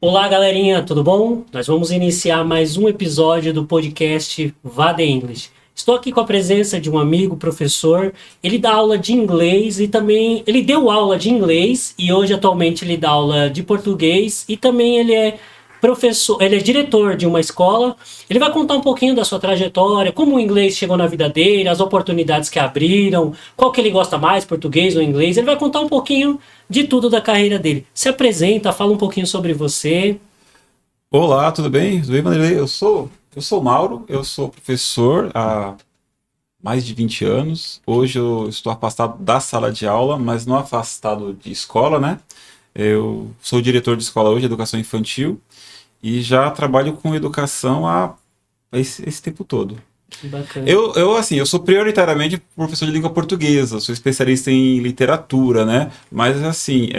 Olá, galerinha, tudo bom? Nós vamos iniciar mais um episódio do podcast Vade English. Estou aqui com a presença de um amigo, professor. Ele dá aula de inglês e também ele deu aula de inglês e hoje atualmente ele dá aula de português e também ele é professor, ele é diretor de uma escola. Ele vai contar um pouquinho da sua trajetória, como o inglês chegou na vida dele, as oportunidades que abriram, qual que ele gosta mais, português ou inglês. Ele vai contar um pouquinho de tudo da carreira dele. Se apresenta, fala um pouquinho sobre você. Olá, tudo bem? Tudo bem, Vanderlei? Eu sou o Mauro, eu sou professor há mais de 20 anos. Hoje eu estou afastado da sala de aula, mas não afastado de escola, né? Eu sou diretor de escola hoje, educação infantil, e já trabalho com educação há esse tempo todo. Que bacana. Eu sou prioritariamente professor de língua portuguesa, sou especialista em literatura, né? Mas, assim,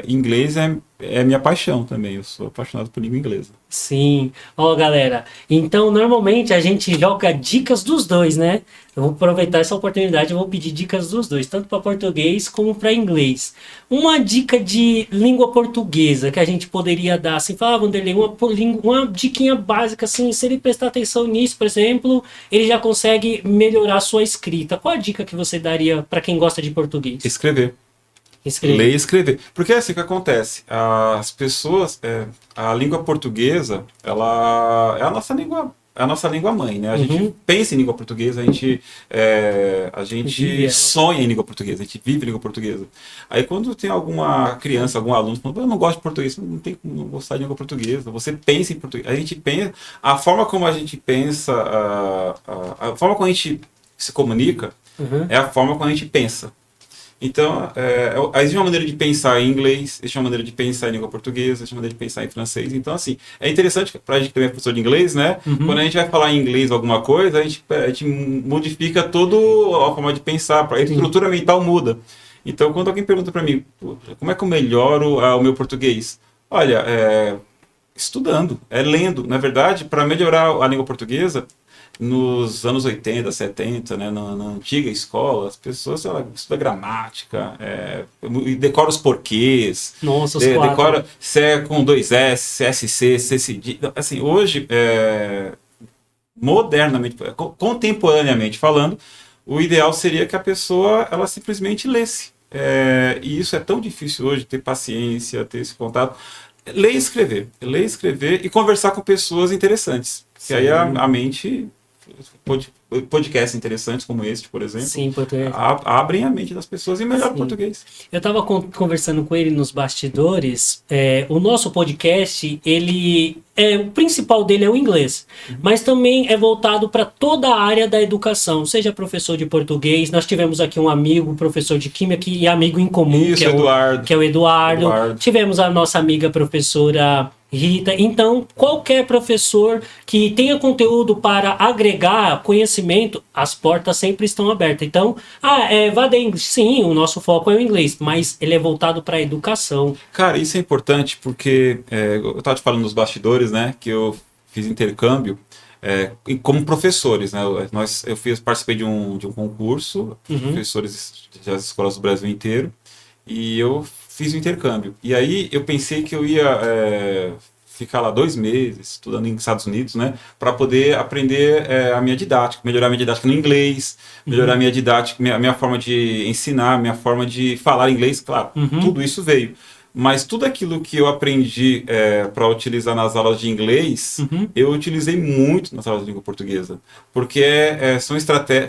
inglês é minha paixão também, eu sou apaixonado por língua inglesa. Sim. Ó, galera, então normalmente a gente joga dicas dos dois, né? Eu vou aproveitar essa oportunidade, eu vou pedir dicas dos dois, tanto para português como para inglês. Uma dica de língua portuguesa que a gente poderia dar, assim, falar, Vanderlei, uma diquinha básica, assim, se ele prestar atenção nisso, por exemplo, ele já consegue melhorar a sua escrita. Qual a dica que você daria para quem gosta de português? Escrever. Escrever. Ler e escrever. Porque é assim que acontece. As pessoas, a língua portuguesa, ela é a nossa língua mãe, né? A gente pensa em língua portuguesa, a gente Vive ela. sonha em língua portuguesa, a gente vive língua portuguesa. Aí quando tem alguma criança, algum aluno falando, eu não gosto de português, não tem como não gostar de língua portuguesa. Você pensa em português. A gente pensa, a forma como a gente pensa, a forma como a gente se comunica, Uhum. é a forma como a gente pensa. Então, existe uma maneira de pensar em inglês, existe uma maneira de pensar em língua portuguesa, existe uma maneira de pensar em francês. Então, assim, é interessante para a gente que também é professor de inglês, né? Quando a gente vai falar em inglês alguma coisa, a gente modifica toda a forma de pensar, a estrutura mental muda. Então, quando alguém pergunta para mim, como é que eu melhoro o meu português? Olha, estudando, lendo. Na verdade, para melhorar a língua portuguesa, nos anos 80, 70, né, na antiga escola, as pessoas estudam gramática, e decora os porquês, Nossa, os quatro. decora se é com dois S, se é SC, se é cedilha. Assim, hoje, modernamente, contemporaneamente falando, o ideal seria que a pessoa ela simplesmente lesse. E isso é tão difícil hoje, ter paciência, ter esse contato. Ler e escrever e conversar com pessoas interessantes. Que aí a mente, podcasts interessantes como este, por exemplo, Sim, português. abrem a mente das pessoas e melhoram o Sim. português. Eu estava conversando com ele nos bastidores. O nosso podcast, o principal dele é o inglês, mas também é voltado para toda a área da educação, seja professor de português. Nós tivemos aqui um amigo, professor de química e amigo em comum, Isso, Eduardo. que é o Eduardo. Eduardo. Tivemos a nossa amiga professora Rita. Então, qualquer professor que tenha conteúdo para agregar conhecimento, as portas sempre estão abertas. Então, Vade English, sim, o nosso foco é o inglês, mas ele é voltado para a educação. Cara, isso é importante porque eu estava te falando nos bastidores, né, que eu fiz intercâmbio como professores, né? Participei de um concurso, professores das escolas do Brasil inteiro, e eu fiz o intercâmbio. E aí eu pensei que eu ia ficar lá 2 meses estudando nos Estados Unidos, né, para poder aprender a minha didática, melhorar a minha didática no inglês, melhorar a minha didática, minha forma de ensinar, minha forma de falar inglês, claro, tudo isso veio. Mas tudo aquilo que eu aprendi para utilizar nas aulas de inglês, eu utilizei muito nas aulas de língua portuguesa. Porque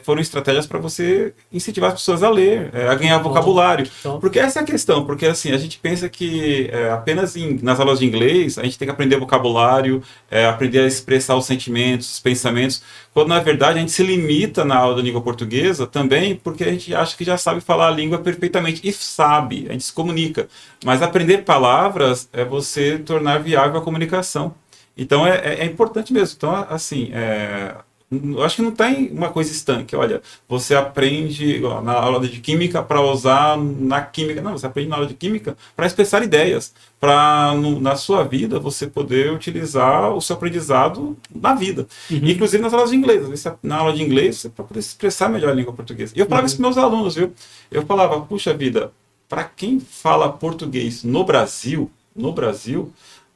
foram estratégias para você incentivar as pessoas a ler, a ganhar vocabulário. Porque essa é a questão, porque assim, a gente pensa que apenas nas aulas de inglês a gente tem que aprender vocabulário, aprender a expressar os sentimentos, os pensamentos, quando na verdade a gente se limita na aula da língua portuguesa também porque a gente acha que já sabe falar a língua perfeitamente, e sabe, a gente se comunica. Mas aprender palavras é você tornar viável a comunicação. Então é importante mesmo. Então, assim, eu acho que não tem uma coisa estanque. Olha, você aprende na aula de química para usar na química. Não, você aprende na aula de química para expressar ideias. Para, na sua vida, você poder utilizar o seu aprendizado na vida. Inclusive nas aulas de inglês. Na aula de inglês, para poder expressar melhor a língua portuguesa. E eu falava isso para meus alunos, viu? Eu falava, puxa vida, para quem fala português no Brasil,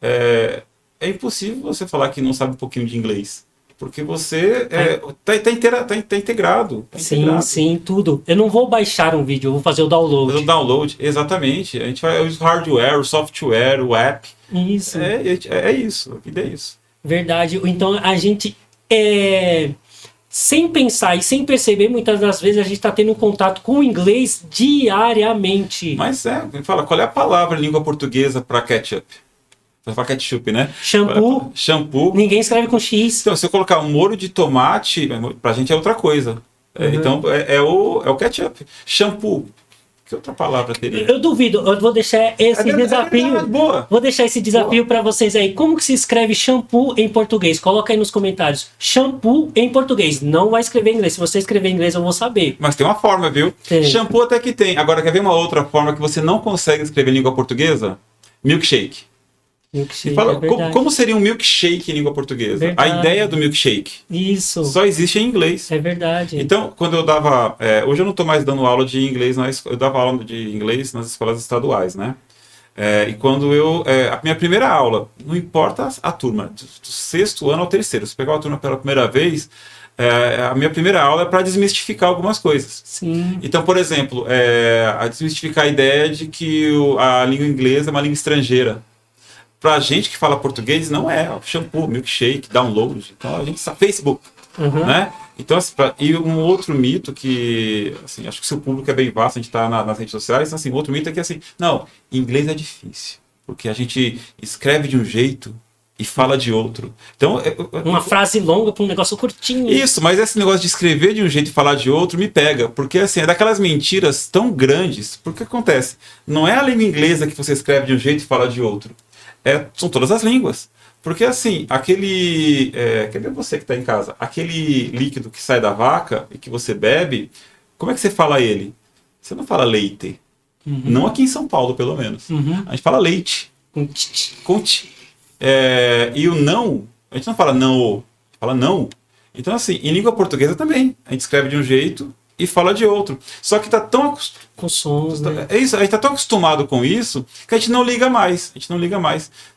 é impossível você falar que não sabe um pouquinho de inglês. Porque você tá integrado. Sim, tudo. Eu não vou baixar um vídeo, eu vou fazer o download. O download, exatamente. A gente vai usar o hardware, o software, o app. Isso. É isso, a vida é isso. Verdade. Então a gente, sem pensar e sem perceber, muitas das vezes a gente está tendo um contato com o inglês diariamente. Mas fala, qual é a palavra em língua portuguesa para ketchup? Você fala ketchup, né? Shampoo. Shampoo. Ninguém escreve com X. Então, se eu colocar um molho de tomate, pra gente é outra coisa. Então, é o ketchup. Shampoo. Que outra palavra teria? Eu duvido. Eu vou deixar esse desafio. Boa. Vou deixar esse desafio para vocês aí. Como que se escreve shampoo em português? Coloca aí nos comentários. Shampoo em português. Não vai escrever em inglês. Se você escrever em inglês, eu vou saber. Mas tem uma forma, viu? Tem. Shampoo até que tem. Agora, quer ver uma outra forma que você não consegue escrever em língua portuguesa? Milkshake. Milkshake, Fala, como seria um milkshake em língua portuguesa? Verdade. A ideia do milkshake. Isso. Só existe em inglês. É verdade. Então, quando eu dava... hoje eu não estou mais dando aula de inglês, eu dava aula de inglês nas escolas estaduais, né? E quando a minha primeira aula, não importa a turma, do 6º ano ao 3º, se pegar a turma pela primeira vez, a minha primeira aula é para desmistificar algumas coisas. Sim. Então, por exemplo, a desmistificar a ideia de que a língua inglesa é uma língua estrangeira. Pra gente que fala português, não é shampoo, milkshake, download. Então a gente sabe Facebook, né? Então, assim, e um outro mito que, assim, acho que o seu público é bem vasto, a gente tá nas redes sociais, assim, outro mito é que, assim, não, inglês é difícil, porque a gente escreve de um jeito e fala de outro. Então, uma frase longa para um negócio curtinho. Isso, mas esse negócio de escrever de um jeito e falar de outro me pega, porque, assim, é daquelas mentiras tão grandes, porque acontece, não é a língua inglesa que você escreve de um jeito e fala de outro. São todas as línguas. Porque assim, aquele... quer ver você que está em casa? Aquele líquido que sai da vaca e que você bebe, como é que você fala ele? Você não fala leite. Não aqui em São Paulo, pelo menos. A gente fala leite. Com t. E o não, a gente não fala não, fala não. Então assim, em língua portuguesa também. A gente escreve de um jeito e fala de outro. Só que está tão acostumado... Com sons, né? É isso, a gente está tão acostumado com isso que a gente não liga mais.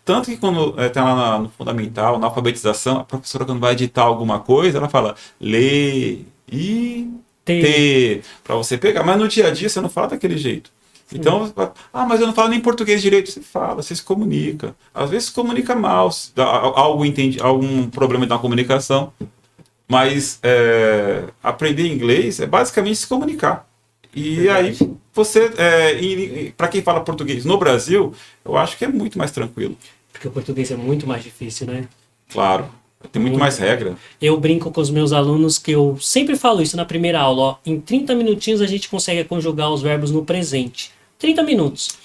Tanto que quando tem lá no fundamental, na alfabetização, a professora quando vai editar alguma coisa, ela fala lê, i, te, para você pegar. Mas no dia a dia você não fala daquele jeito. Então, mas eu não falo nem português direito. Você fala, você se comunica. Às vezes se comunica mal, algum problema na comunicação. Mas aprender inglês é basicamente se comunicar. E verdade. Aí você, para quem fala português no Brasil, eu acho que é muito mais tranquilo. Porque o português é muito mais difícil, né? Claro, tem muito mais regra. Eu brinco com os meus alunos que eu sempre falo isso na primeira aula. Ó, em 30 minutinhos a gente consegue conjugar os verbos no presente. 30 minutos.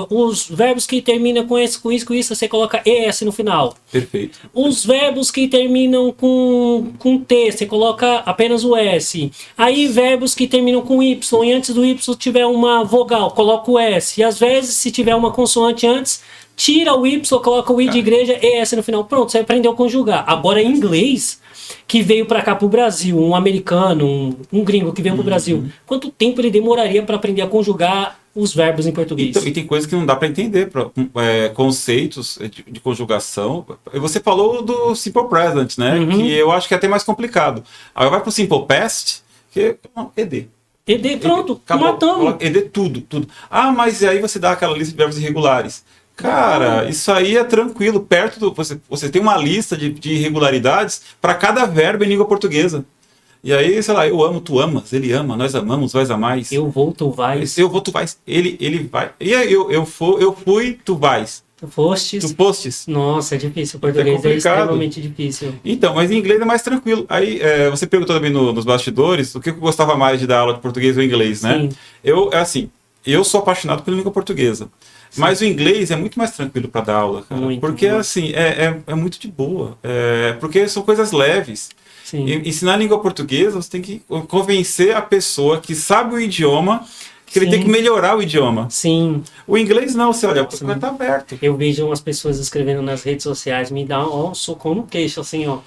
Os verbos que terminam com isso, você coloca ES no final. Perfeito. Os verbos que terminam com T, você coloca apenas o S. Aí verbos que terminam com Y e antes do Y tiver uma vogal, coloca o S. E às vezes, se tiver uma consoante antes, tira o Y, coloca o I de igreja, ES no final. Pronto, você aprendeu a conjugar. Agora em inglês, que veio para cá, para o Brasil, um americano, um gringo que veio para o Brasil, quanto tempo ele demoraria para aprender a conjugar os verbos em português? Então, e tem coisas que não dá para entender, conceitos de conjugação. Você falou do Simple Present, né? Que eu acho que é até mais complicado. Aí vai para o Simple Past, que ED. ED, pronto, matamos. ED tudo. Mas aí você dá aquela lista de verbos irregulares. Cara, isso aí é tranquilo. Perto do... Você tem uma lista de irregularidades para cada verbo em língua portuguesa. E aí, sei lá, eu amo, tu amas, ele ama, nós amamos, vós amais. Eu vou, tu vais. Eu vou, tu vais. Ele vai. E aí, eu fui, tu vais. Tu fostes. Tu postes. Nossa, é difícil. O português é extremamente difícil. Então, mas em inglês é mais tranquilo. Aí, você perguntou também nos bastidores o que eu gostava mais de dar aula de português ou inglês, né? Sim. Eu sou apaixonado pela língua portuguesa. Sim. Mas o inglês é muito mais tranquilo para dar aula, cara. Porque, assim, é muito de boa. Porque são coisas leves. Sim. Ensinar a língua portuguesa, você tem que convencer a pessoa que sabe o idioma que ele tem que melhorar o idioma. Sim. O inglês não, você olha, vai estar aberto. Eu vejo umas pessoas escrevendo nas redes sociais, me dá um socão no queixo, assim, ó.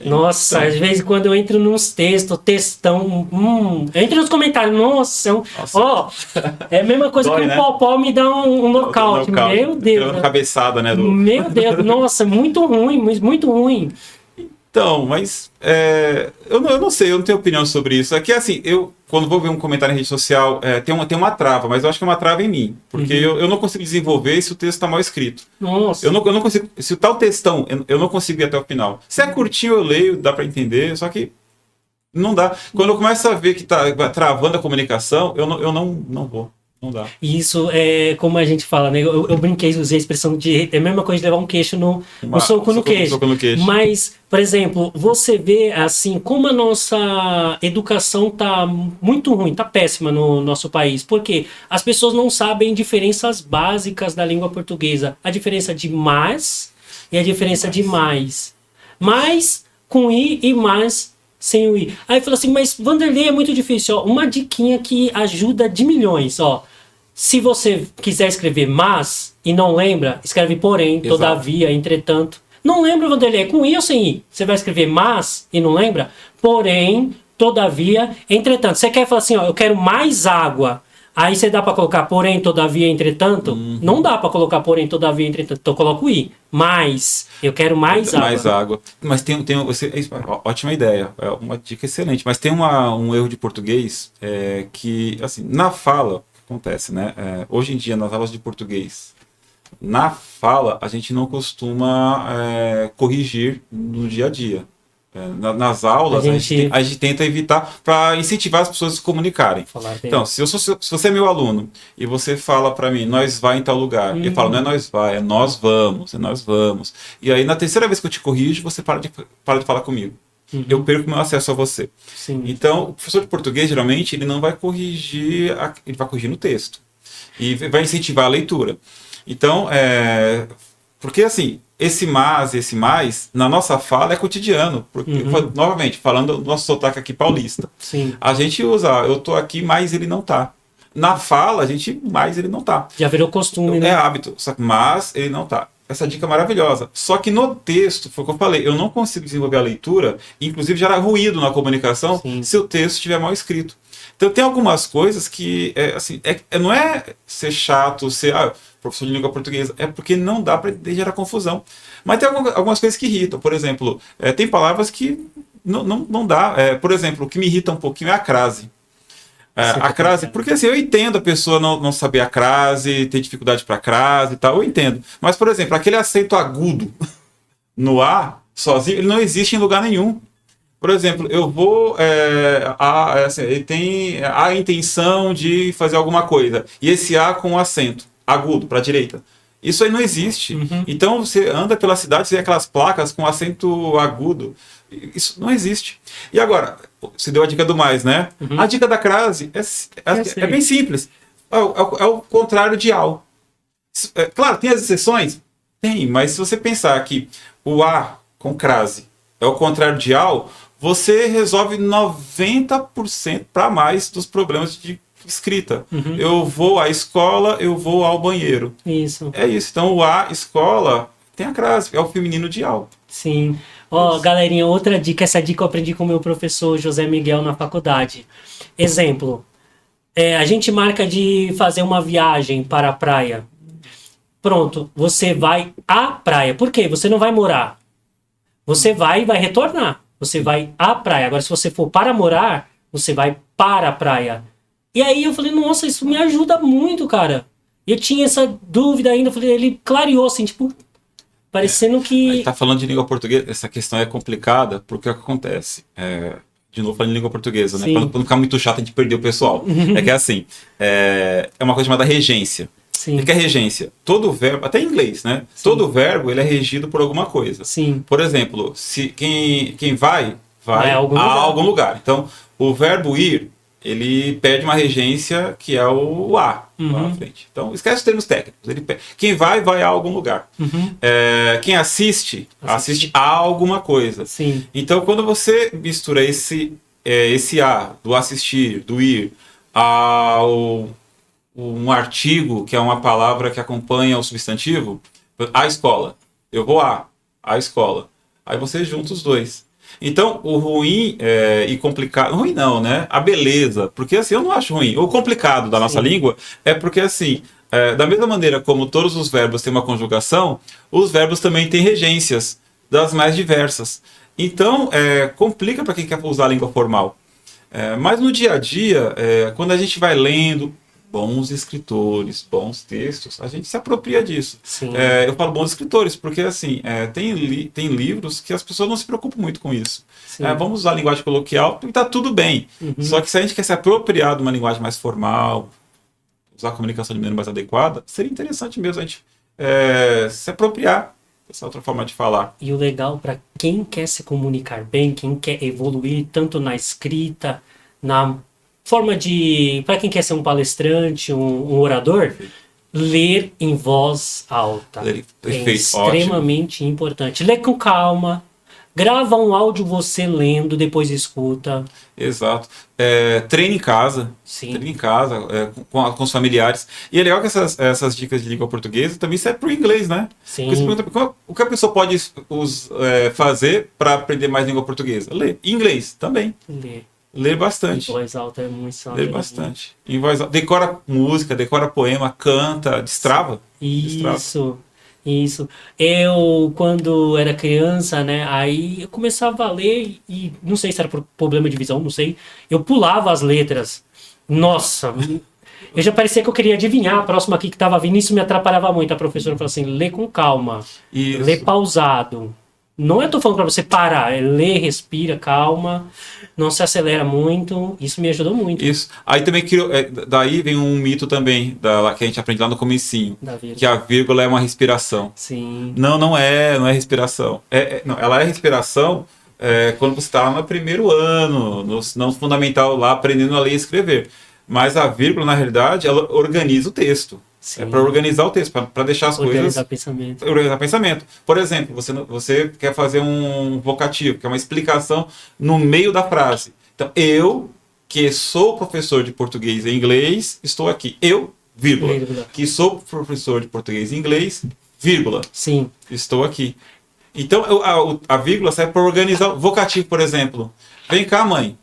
Nossa, Então, às vezes quando eu entro nos textão, entro nos comentários, nossa, ó, é a mesma coisa dói, que o né? Popó me dá um nocaute, Nocaute. meu Deus. Aquela cabeçada, né? Meu Deus, nossa, muito ruim, mas muito ruim. Então, mas eu não sei, eu não tenho opinião sobre isso. Aqui, assim, eu, quando vou ver um comentário em rede social, tem uma trava, mas eu acho que é uma trava em mim. Porque eu não consigo desenvolver se o texto está mal escrito. Nossa. Eu não consigo. Se o tal textão, eu não consigo ir até o final. Se é curtinho, eu leio, dá para entender, só que não dá. Quando eu começo a ver que tá travando a comunicação, eu não vou. Não dá. E isso é como a gente fala, né? Eu brinquei, usei a expressão de. É a mesma coisa de levar um queixo no soco no queixo. Soco no queixo. Mas, por exemplo, você vê assim como a nossa educação tá muito ruim, tá péssima no nosso país. Porque as pessoas não sabem diferenças básicas da língua portuguesa. A diferença de mas e a diferença de mais. Mais com i e mais sem o i. Aí fala assim, mas Vanderlei é muito difícil. Ó, uma diquinha que ajuda de milhões, ó. Se você quiser escrever mas e não lembra, escreve porém, Exato. todavia, entretanto. Não lembra, Vanderlei, é com i ou sem i? Você vai escrever mas e não lembra? Porém, todavia, entretanto. Você quer falar assim, ó, eu quero mais água. Aí você dá para colocar porém, todavia, entretanto? Não dá para colocar porém, todavia, entretanto. Então eu coloco i. Mais. Eu quero mais água. Mais água. Mas ótima ideia. É uma dica excelente. Mas tem um erro de português que, assim, na fala, acontece, né? Hoje em dia, nas aulas de português, na fala, a gente não costuma corrigir no dia a dia. Nas aulas, a gente tenta evitar para incentivar as pessoas a se comunicarem. Então, se você é meu aluno e você fala para mim, nós vai em tal lugar, eu falo, não é nós vai, é nós vamos, é nós vamos. E aí, na terceira vez que eu te corrijo, você para de falar comigo. Eu perco meu acesso a você. Sim. Então, o professor de português, geralmente, ele não vai corrigir, ele vai corrigir no texto. E vai incentivar a leitura. Então, porque assim, esse mas, esse mais, na nossa fala é cotidiano. Porque, novamente, falando do nosso sotaque aqui paulista. Sim. A gente usa, eu tô aqui, mas ele não tá. Na fala, a gente, mas ele não tá. Já virou costume, né? É hábito, mas ele não tá. Essa dica é maravilhosa. Só que no texto, foi o que eu falei, eu não consigo desenvolver a leitura, inclusive gera ruído na comunicação, se o texto estiver mal escrito. Então tem algumas coisas que, não é ser chato, ser professor de língua portuguesa, é porque não dá para gerar confusão. Mas tem algumas coisas que irritam. Por exemplo, tem palavras que não dá. Por exemplo, o que me irrita um pouquinho é a crase. A crase, porque assim, eu entendo a pessoa não saber a crase, ter dificuldade para crase e tal, eu entendo. Mas, por exemplo, aquele acento agudo no A, sozinho, ele não existe em lugar nenhum. Por exemplo, eu vou. Ele tem a intenção de fazer alguma coisa. E esse A com acento agudo para a direita. Isso aí não existe. Então você anda pela cidade, você vê aquelas placas com acento agudo. Isso não existe. E agora, você deu a dica do mais, né? A dica da crase é bem simples. É o contrário de ao. Claro, tem as exceções? Tem, mas se você pensar que o A com crase é o contrário de ao, você resolve 90% para mais dos problemas de escrita. Eu vou à escola, eu vou ao banheiro. Isso. É isso. Então o A, escola, tem a crase, é o feminino de ao. Sim. Galerinha, outra dica, essa dica eu aprendi com o meu professor José Miguel na faculdade. Exemplo, a gente marca de fazer uma viagem para a praia. Pronto, você vai à praia. Por quê? Você não vai morar. Você vai e vai retornar. Você vai à praia. Agora, se você for para morar, você vai para a praia. E aí eu falei, nossa, isso me ajuda muito, cara. Eu tinha essa dúvida ainda, eu falei, ele clareou assim, tipo, parecendo que... Ele tá falando de língua portuguesa, essa questão é complicada, porque o que acontece? De novo falando de língua portuguesa, né? Para não ficar muito chato, a gente perder o pessoal. É que é assim, é uma coisa chamada regência. Sim. O que é regência? Todo verbo, até em inglês, né? Sim. Todo verbo, ele é regido por alguma coisa. Sim. Por exemplo, se quem vai a algum lugar. Então, o verbo ir, ele perde uma regência que é o a lá na frente. Então, esquece os termos técnicos. Quem vai a algum lugar. Quem assiste a alguma coisa. Sim. Então, quando você mistura esse a, do assistir, do ir, ao um artigo, que é uma palavra que acompanha o substantivo, a escola. Eu vou à escola. Aí você junta os dois. Então, o ruim e complicado... Ruim não, né? A beleza. Porque, assim, eu não acho ruim. O complicado da nossa língua é porque, assim, da mesma maneira como todos os verbos têm uma conjugação, os verbos também têm regências das mais diversas. Então, complica para quem quer usar a língua formal. Mas no dia a dia, quando a gente vai lendo bons escritores, bons textos, a gente se apropria disso. Eu falo bons escritores, porque assim, tem livros que as pessoas não se preocupam muito com isso. Vamos usar a linguagem coloquial e está tudo bem. Só que se a gente quer se apropriar de uma linguagem mais formal, usar a comunicação de maneira mais adequada, seria interessante mesmo a gente se apropriar dessa outra forma de falar. E o legal para quem quer se comunicar bem, quem quer evoluir tanto na escrita, na forma de... Para quem quer ser um palestrante, um orador, ler em voz alta. Perfeito, é extremamente importante. Lê com calma. Grava um áudio você lendo, depois escuta. Exato. Treine em casa. Sim. Treine em casa, com os familiares. E é legal que essas dicas de língua portuguesa também servem para o inglês, né? Sim. Porque você pergunta, o que a pessoa pode fazer para aprender mais língua portuguesa? Ler. Inglês também. Ler bastante. Em voz alta é muito saudável. Ler bastante. Em voz alta. Decora música, decora poema, canta, destrava. Isso. Eu, quando era criança, né, aí eu começava a ler e não sei se era por problema de visão, não sei. Eu pulava as letras. Nossa, eu já parecia que eu queria adivinhar a próxima aqui que estava vindo. Isso me atrapalhava muito. A professora falou assim, lê com calma, lê pausado. Não eu tô falando para você parar, lê, respira, calma, não se acelera muito. Isso me ajudou muito. Isso. Aí também daí vem um mito também que a gente aprende lá no comecinho, que a vírgula é uma respiração. Sim. Não é respiração. Não, ela é respiração quando você está no primeiro ano, no fundamental lá aprendendo a ler e escrever. Mas a vírgula, na realidade, ela organiza o texto. Sim. É para organizar o texto, para deixar as coisas... Organizar pensamento. Por exemplo, você quer fazer um vocativo, que é uma explicação no meio da frase. Então, eu, que sou professor de português e inglês, estou aqui. Eu, vírgula. Que sou professor de português e inglês, vírgula. Sim. Estou aqui. Então, a vírgula serve para organizar o vocativo, por exemplo. Vem cá, mãe.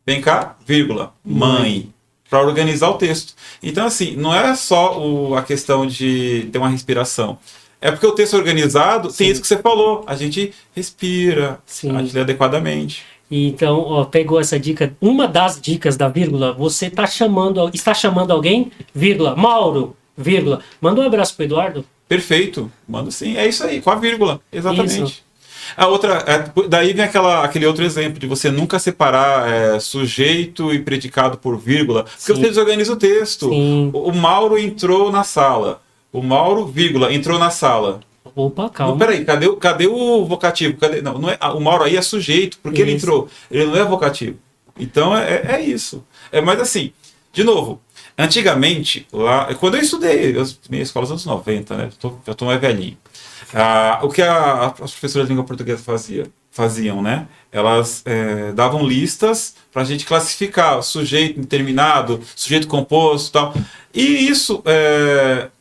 Vem cá, vírgula. Mãe. Para organizar o texto. Então, assim, não é só a questão de ter uma respiração. É porque o texto organizado tem isso que você falou. A gente respira, a gente lê adequadamente. Então, pegou essa dica. Uma das dicas da vírgula, você está chamando alguém, vírgula, Mauro, vírgula. Manda um abraço pro Eduardo. Perfeito. Manda sim. É isso aí, com a vírgula. Exatamente. Isso. A outra, daí vem aquele outro exemplo de você nunca separar sujeito e predicado por vírgula, porque você desorganiza o texto. O Mauro entrou na sala. O Mauro, vírgula, entrou na sala. Opa, calma. Não, peraí, cadê o vocativo? Não é, o Mauro aí é sujeito, porque ele entrou. Ele não é vocativo. Então é isso. Mas assim, de novo, antigamente, lá, quando eu estudei, minha escola dos anos 90, né? Já tô mais velhinho. O que as professoras de língua portuguesa faziam, né? Elas davam listas para a gente classificar sujeito indeterminado, sujeito composto e tal. E isso,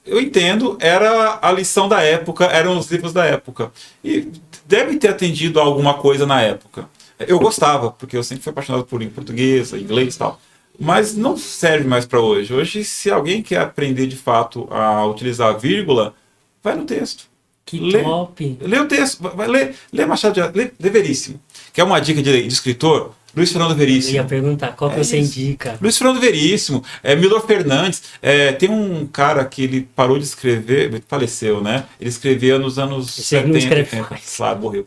eu entendo, era a lição da época, eram os livros da época. E deve ter atendido a alguma coisa na época. Eu gostava, porque eu sempre fui apaixonado por língua portuguesa, inglês e tal. Mas não serve mais para hoje. Hoje, se alguém quer aprender de fato a utilizar a vírgula, vai no texto. Que top! Lê o texto, lê Machado de Assis, lê Veríssimo. Quer uma dica de escritor? Luiz Fernando Veríssimo. Eu ia perguntar, qual que você indica? Luiz Fernando Veríssimo, Milor Fernandes. Tem um cara que ele parou de escrever, faleceu, né? Ele escrevia nos anos 70. Não escreve mais. Claro, morreu.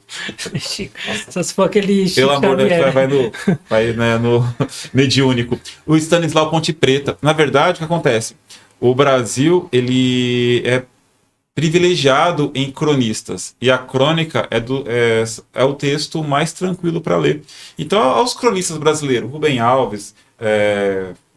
Só se for aquele Pelo amor de Deus, vai no mediúnico. O Stanislau Ponte Preta. Na verdade, o que acontece? O Brasil, ele é privilegiado em cronistas, e a crônica é o texto mais tranquilo para ler. Então, aos cronistas brasileiros, Rubem Alves,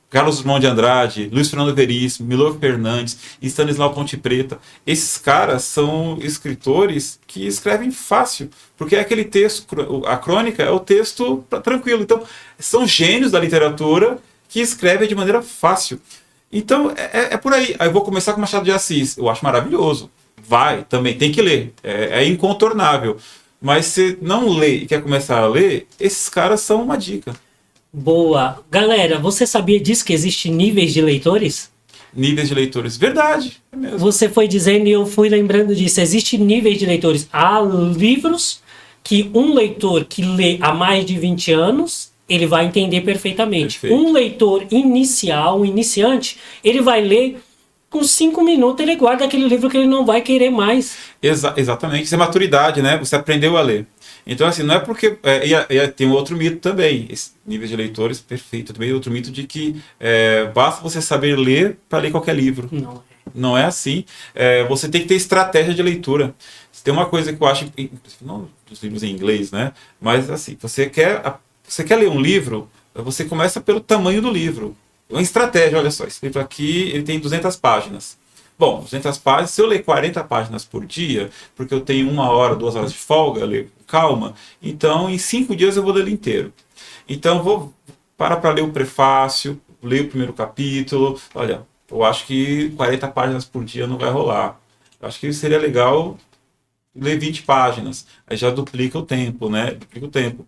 Carlos Drummond de Andrade, Luiz Fernando Veríssimo, Milor Fernandes, Stanislau Ponte Preta, esses caras são escritores que escrevem fácil, porque é aquele texto, a crônica é o texto tranquilo. Então, são gênios da literatura que escrevem de maneira fácil. Então, é por aí. Aí eu vou começar com Machado de Assis. Eu acho maravilhoso. Vai, também tem que ler. É incontornável. Mas se não lê e quer começar a ler, esses caras são uma dica. Boa. Galera, você sabia disso que existe níveis de leitores? Níveis de leitores. Verdade. É mesmo. Você foi dizendo e eu fui lembrando disso. Existe níveis de leitores. Há livros que um leitor que lê há mais de 20 anos, ele vai entender perfeitamente. Perfeito. Um leitor inicial, um iniciante, ele vai ler com 5 minutos, ele guarda aquele livro que ele não vai querer mais. Exatamente. Isso é maturidade, né? Você aprendeu a ler. Então, assim, não é porque... tem um outro mito também. Esse nível de leitores, perfeito. Também outro mito de que basta você saber ler para ler qualquer livro. Não. Não é assim. Você tem que ter estratégia de leitura. Tem uma coisa que eu acho... Não dos livros em inglês, né? Mas, assim, você quer ler um livro, você começa pelo tamanho do livro. Uma estratégia, olha só. Esse livro aqui, ele tem 200 páginas. Bom, 200 páginas, se eu ler 40 páginas por dia, porque eu tenho 1 hora, 2 horas de folga, eu leio com calma, então em 5 dias eu vou ler ele inteiro. Então eu vou para ler o prefácio, ler o primeiro capítulo. Olha, eu acho que 40 páginas por dia não vai rolar. Eu acho que seria legal ler 20 páginas. Aí já duplica o tempo, né? Duplica o tempo.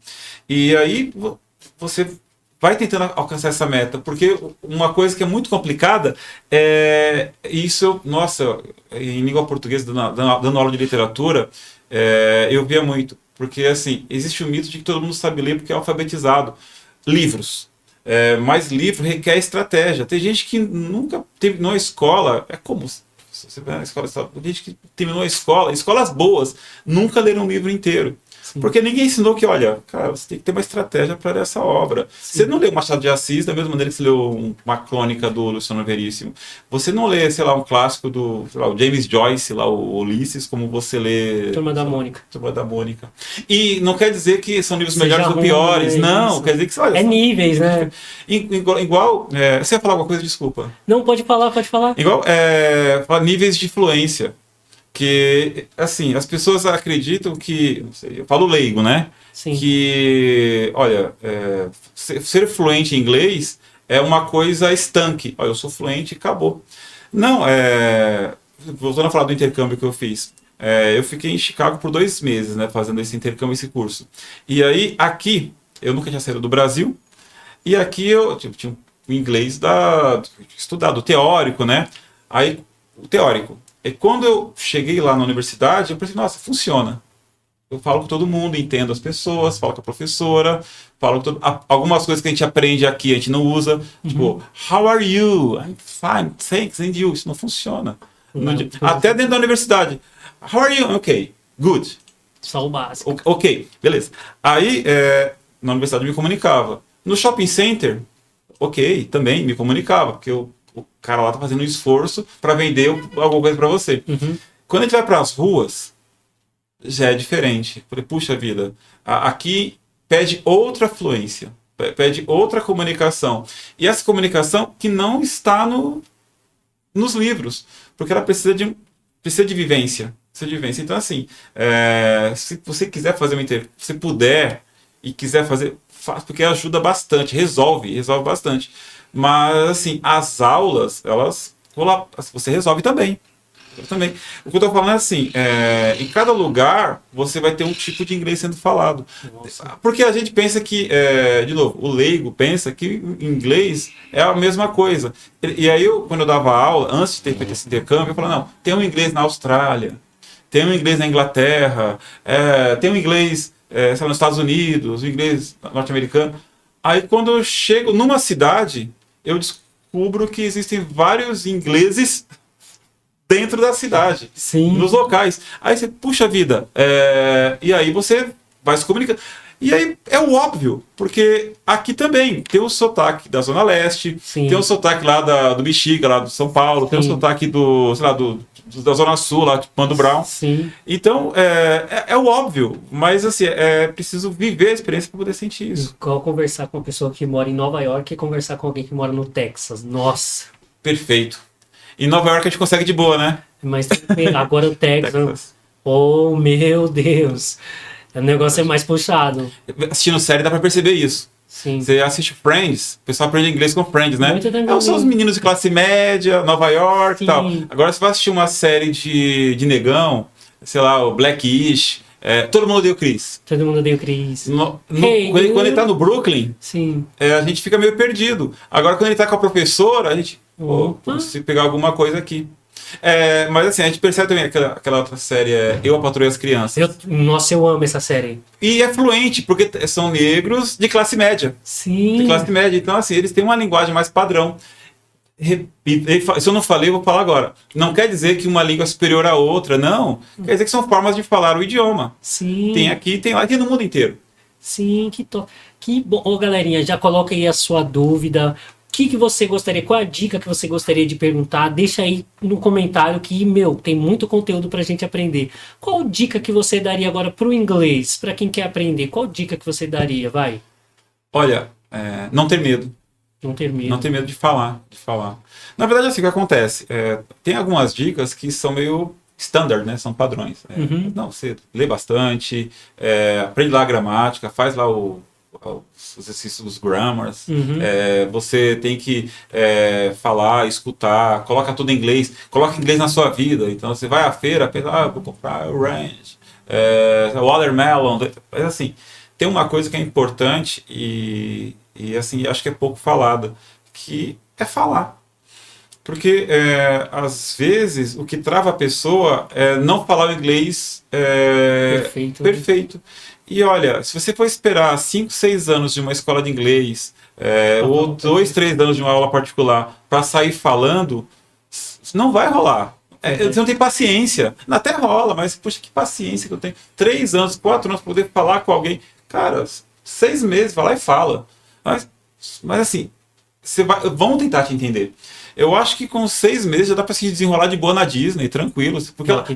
E aí você vai tentando alcançar essa meta, porque uma coisa que é muito complicada é isso. Nossa, em língua portuguesa, dando aula de literatura, eu via muito, porque assim, existe o mito de que todo mundo sabe ler porque é alfabetizado. Livros. Mas livro requer estratégia. Tem gente que nunca terminou a escola, é como você vai na escola, tem gente que terminou a escola, escolas boas, nunca leram um livro inteiro. Sim. Porque ninguém ensinou que, olha, cara, você tem que ter uma estratégia para ler essa obra. Sim. Você não lê Machado de Assis da mesma maneira que você leu uma crônica do Luciano Veríssimo. Você não lê, sei lá, um clássico do, sei lá, o James Joyce, lá, o Ulisses, como você lê... Turma da Mônica. Turma da Mônica. E não quer dizer que são livros melhores ou piores. Não, quer dizer que... Olha, níveis, né? Igual... você ia falar alguma coisa? Desculpa. Não, pode falar, pode falar. Igual níveis de influência. Que, assim, as pessoas acreditam que, não sei, eu falo leigo, né? Sim. Que, olha, ser fluente em inglês é uma coisa estanque. Olha, eu sou fluente e acabou. Não, voltando a falar do intercâmbio que eu fiz. Eu fiquei em Chicago por 2 meses, né? Fazendo esse intercâmbio, esse curso. E aí, aqui, eu nunca tinha saído do Brasil. E aqui eu tinha o inglês estudado, teórico, né? Aí, o teórico. E quando eu cheguei lá na universidade, eu pensei, nossa, funciona. Eu falo com todo mundo, entendo as pessoas, falo com a professora, falo com algumas coisas que a gente aprende aqui, a gente não usa. Tipo, how are you? I'm fine, thanks, and you? Isso não funciona. Até dentro da universidade. How are you? Ok, good. Só o básico. Ok, beleza. Aí, na universidade eu me comunicava. No shopping center, ok, também me comunicava, porque o cara lá tá fazendo um esforço para vender alguma coisa para você. Quando a gente vai para as ruas, já é diferente. Falei, puxa vida, aqui pede outra fluência, pede outra comunicação. E essa comunicação que não está nos livros, porque ela precisa de vivência. Então, assim, se você quiser fazer se puder e quiser fazer, faz, porque ajuda bastante, resolve bastante. Mas, assim, as aulas, você resolve também. O que eu estou falando é assim, em cada lugar você vai ter um tipo de inglês sendo falado. Nossa. Porque a gente pensa que, de novo, o leigo pensa que inglês é a mesma coisa. E aí, quando eu dava aula, antes de ter feito esse intercâmbio, eu falava, não, tem um inglês na Austrália, tem um inglês na Inglaterra, tem um inglês nos Estados Unidos, um inglês norte-americano. Aí, quando eu chego numa cidade, eu descubro que existem vários ingleses dentro da cidade, sim, nos locais. Aí você, puxa vida, e aí você vai se comunicando. E aí é o óbvio, porque aqui também tem o sotaque da Zona Leste, sim, tem o sotaque lá do Bexiga, lá do São Paulo, sim, tem o sotaque da Zona Sul, lá de Mando Brown. Sim. Então, é o óbvio, mas assim, é preciso viver a experiência para poder sentir isso. Igual conversar com uma pessoa que mora em Nova York e conversar com alguém que mora no Texas. Nossa. Perfeito. Em Nova York a gente consegue de boa, né? Mas agora o Texas, oh meu Deus, o negócio é mais puxado. Assistindo série dá pra perceber isso. Sim. Você assiste Friends, o pessoal aprende inglês com Friends, né? São os meninos de classe média, Nova York e tal. Agora você vai assistir uma série de negão, sei lá, o Blackish, Todo mundo odeia o Chris. Todo mundo odeia o Chris. Quando ele tá no Brooklyn, sim. A gente fica meio perdido. Agora, quando ele tá com a professora, a gente... Preciso pegar alguma coisa aqui. Mas assim, a gente percebe também aquela outra série, Eu, a Patroa e as Crianças. Nossa, eu amo essa série. E é fluente, porque são negros de classe média. Sim. De classe média. Então, assim, eles têm uma linguagem mais padrão. Repito, se eu não falei, eu vou falar agora. Não quer dizer que uma língua é superior à outra, não. Quer dizer que são formas de falar o idioma. Sim. Tem aqui, tem lá, e tem no mundo inteiro. Sim, que top. Que bom. Ô, galerinha, já coloca aí a sua dúvida. O que você gostaria, qual a dica que você gostaria de perguntar? Deixa aí no comentário que, tem muito conteúdo pra gente aprender. Qual dica que você daria agora pro inglês, pra quem quer aprender? Qual dica que você daria, vai? Olha, não ter medo. Não ter medo. Não ter medo de falar. Na verdade, assim, o que acontece? Tem algumas dicas que são meio standard, né? São padrões. Não, você lê bastante, aprende lá a gramática, faz lá os exercícios, os grammars. Você tem que falar, escutar, coloca tudo em inglês, coloca inglês na sua vida. Então, você vai à feira, pensa, vou comprar orange, watermelon. Mas, assim, tem uma coisa que é importante e assim, acho que é pouco falada, que é falar. Porque, às vezes, o que trava a pessoa é não falar o inglês perfeito. E olha, se você for esperar 5, 6 anos de uma escola de inglês, ou 2, 3 anos de uma aula particular, para sair falando, não vai rolar. Você não tem paciência. Até rola, mas, poxa, que paciência que eu tenho. 3 anos, 4 anos para poder falar com alguém. Cara, 6 meses, vai lá e fala. Mas assim, vão tentar te entender. Eu acho que com 6 meses já dá para se desenrolar de boa na Disney, tranquilo.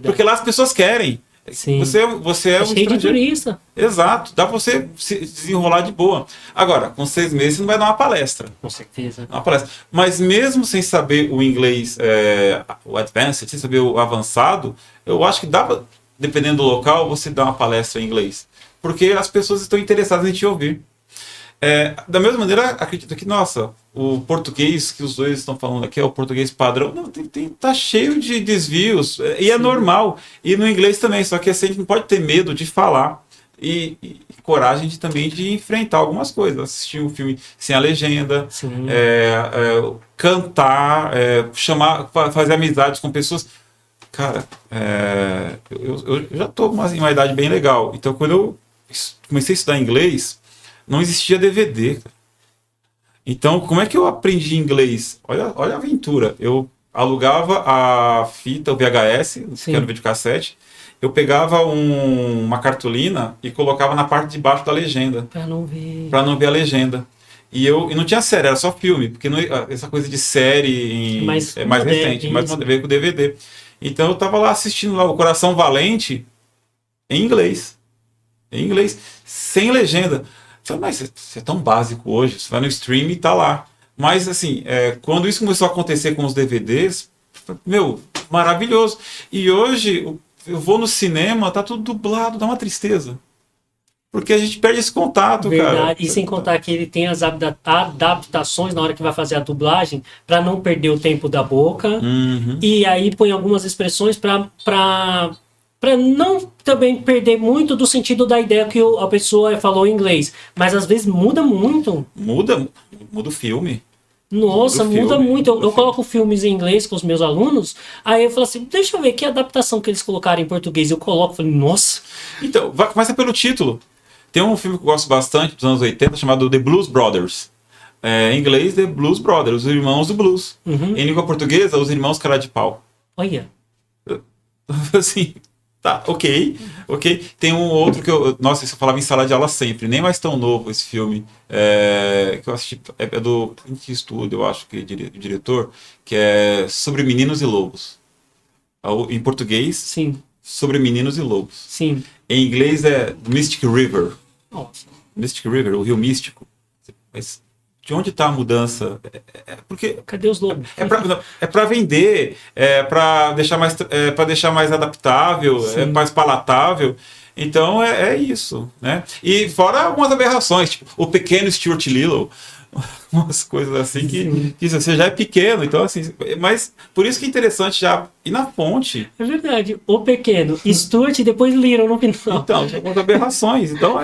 Porque lá as pessoas querem. Sim. Você é um cheio de turista. Exato, dá para você se desenrolar de boa. Agora, com 6 meses você não vai dar uma palestra. Com certeza. Uma palestra. Mas mesmo sem saber o inglês, o advanced, sem saber o avançado, eu acho que dá pra, dependendo do local, você dar uma palestra em inglês. Porque as pessoas estão interessadas em te ouvir. Da mesma maneira, acredito que, nossa, o português que os dois estão falando aqui é o português padrão. Não, tá cheio de desvios, e é normal. E no inglês também, só que assim, a gente não pode ter medo de falar e coragem também de enfrentar algumas coisas. Assistir um filme sem a legenda, cantar, fazer amizades com pessoas. Cara, eu já estou em uma idade bem legal. Então, quando eu comecei a estudar inglês, não existia DVD, cara. Então, como é que eu aprendi inglês? Olha a aventura. Eu alugava a fita, o VHS, que era o videocassete. Eu pegava uma cartolina e colocava na parte de baixo da legenda. Pra não ver a legenda. E não tinha série, era só filme. Porque essa coisa de série é mais recente, mais veio com o DVD. Então, eu tava lá assistindo lá o Coração Valente em inglês. Sem legenda. Mas isso é tão básico hoje, você vai no stream e tá lá. Mas assim, quando isso começou a acontecer com os DVDs, maravilhoso. E hoje eu vou no cinema, tá tudo dublado, dá uma tristeza. Porque a gente perde esse contato, cara. E sem contar que ele tem as adaptações na hora que vai fazer a dublagem, para não perder o tempo da boca. E aí põe algumas expressões para não também perder muito do sentido da ideia que a pessoa falou em inglês. Mas às vezes muda muito. Muda o filme. Nossa, muda muito. Eu coloco filmes em inglês com os meus alunos, aí eu falo assim, deixa eu ver que adaptação que eles colocaram em português. Eu coloco, falei, nossa. Então, começa pelo título. Tem um filme que eu gosto bastante, dos anos 80, chamado The Blues Brothers. Em inglês, The Blues Brothers, os irmãos do blues. Em língua portuguesa, os irmãos cara de pau. Olha. Assim... Tá, ok. Tem um outro que nossa, isso eu falava em sala de aula sempre. Nem mais tão novo esse filme. Que eu assisti. É do Clint Eastwood, eu acho que é o diretor. Que é Sobre Meninos e Lobos. Em português, sim. Sobre Meninos e Lobos. Sim. Em inglês é Mystic River. Nossa. Mystic River, o Rio Místico. Mas de onde está a mudança? Porque cadê os lobos? É para vender, para deixar mais adaptável, mais palatável. Então é isso, né? E fora algumas aberrações, tipo o pequeno Stuart Little. umas coisas assim que você já é pequeno, então assim, mas por isso que é interessante já ir na fonte. É verdade. O pequeno, Stuart e depois Little no final. Então, são aberrações. Então,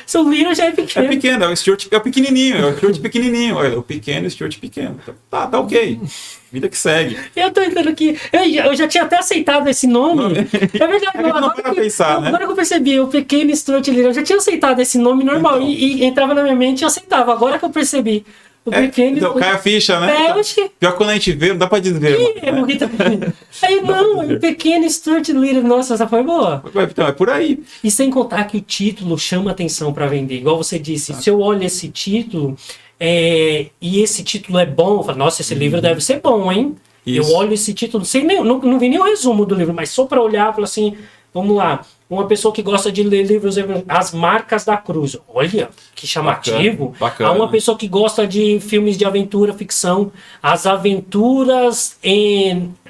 Seu Little já é pequeno. é pequeno, o Stuart é o pequenininho, é o Stuart pequenininho, o pequeno, o Stuart pequeno. Então, tá ok. Vida que segue. Eu tô entrando aqui. Eu já tinha até aceitado esse nome. É verdade. É que não para pensar, né? Agora que eu percebi, o pequeno Stuart Little, eu já tinha aceitado esse nome normal. Então. E entrava na minha mente e eu aceitava. Agora que eu percebi. O pequeno. Então, cai a ficha, né? É, oxi. Pior que quando a gente vê, não dá pra dizer. Aí não, o pequeno Stuart Little. Nossa, essa foi boa. Então, é por aí. E sem contar que o título chama atenção para vender. Igual você disse, se eu olho esse título e esse título é bom, eu falo, nossa, esse livro deve ser bom, hein? Isso. Eu olho esse título, não vi nem o resumo do livro, mas só para olhar, falo assim, vamos lá. Uma pessoa que gosta de ler livros, As Marcas da Cruz. Olha, que chamativo. Bacana. Há uma pessoa que gosta de filmes de aventura, ficção. As Aventuras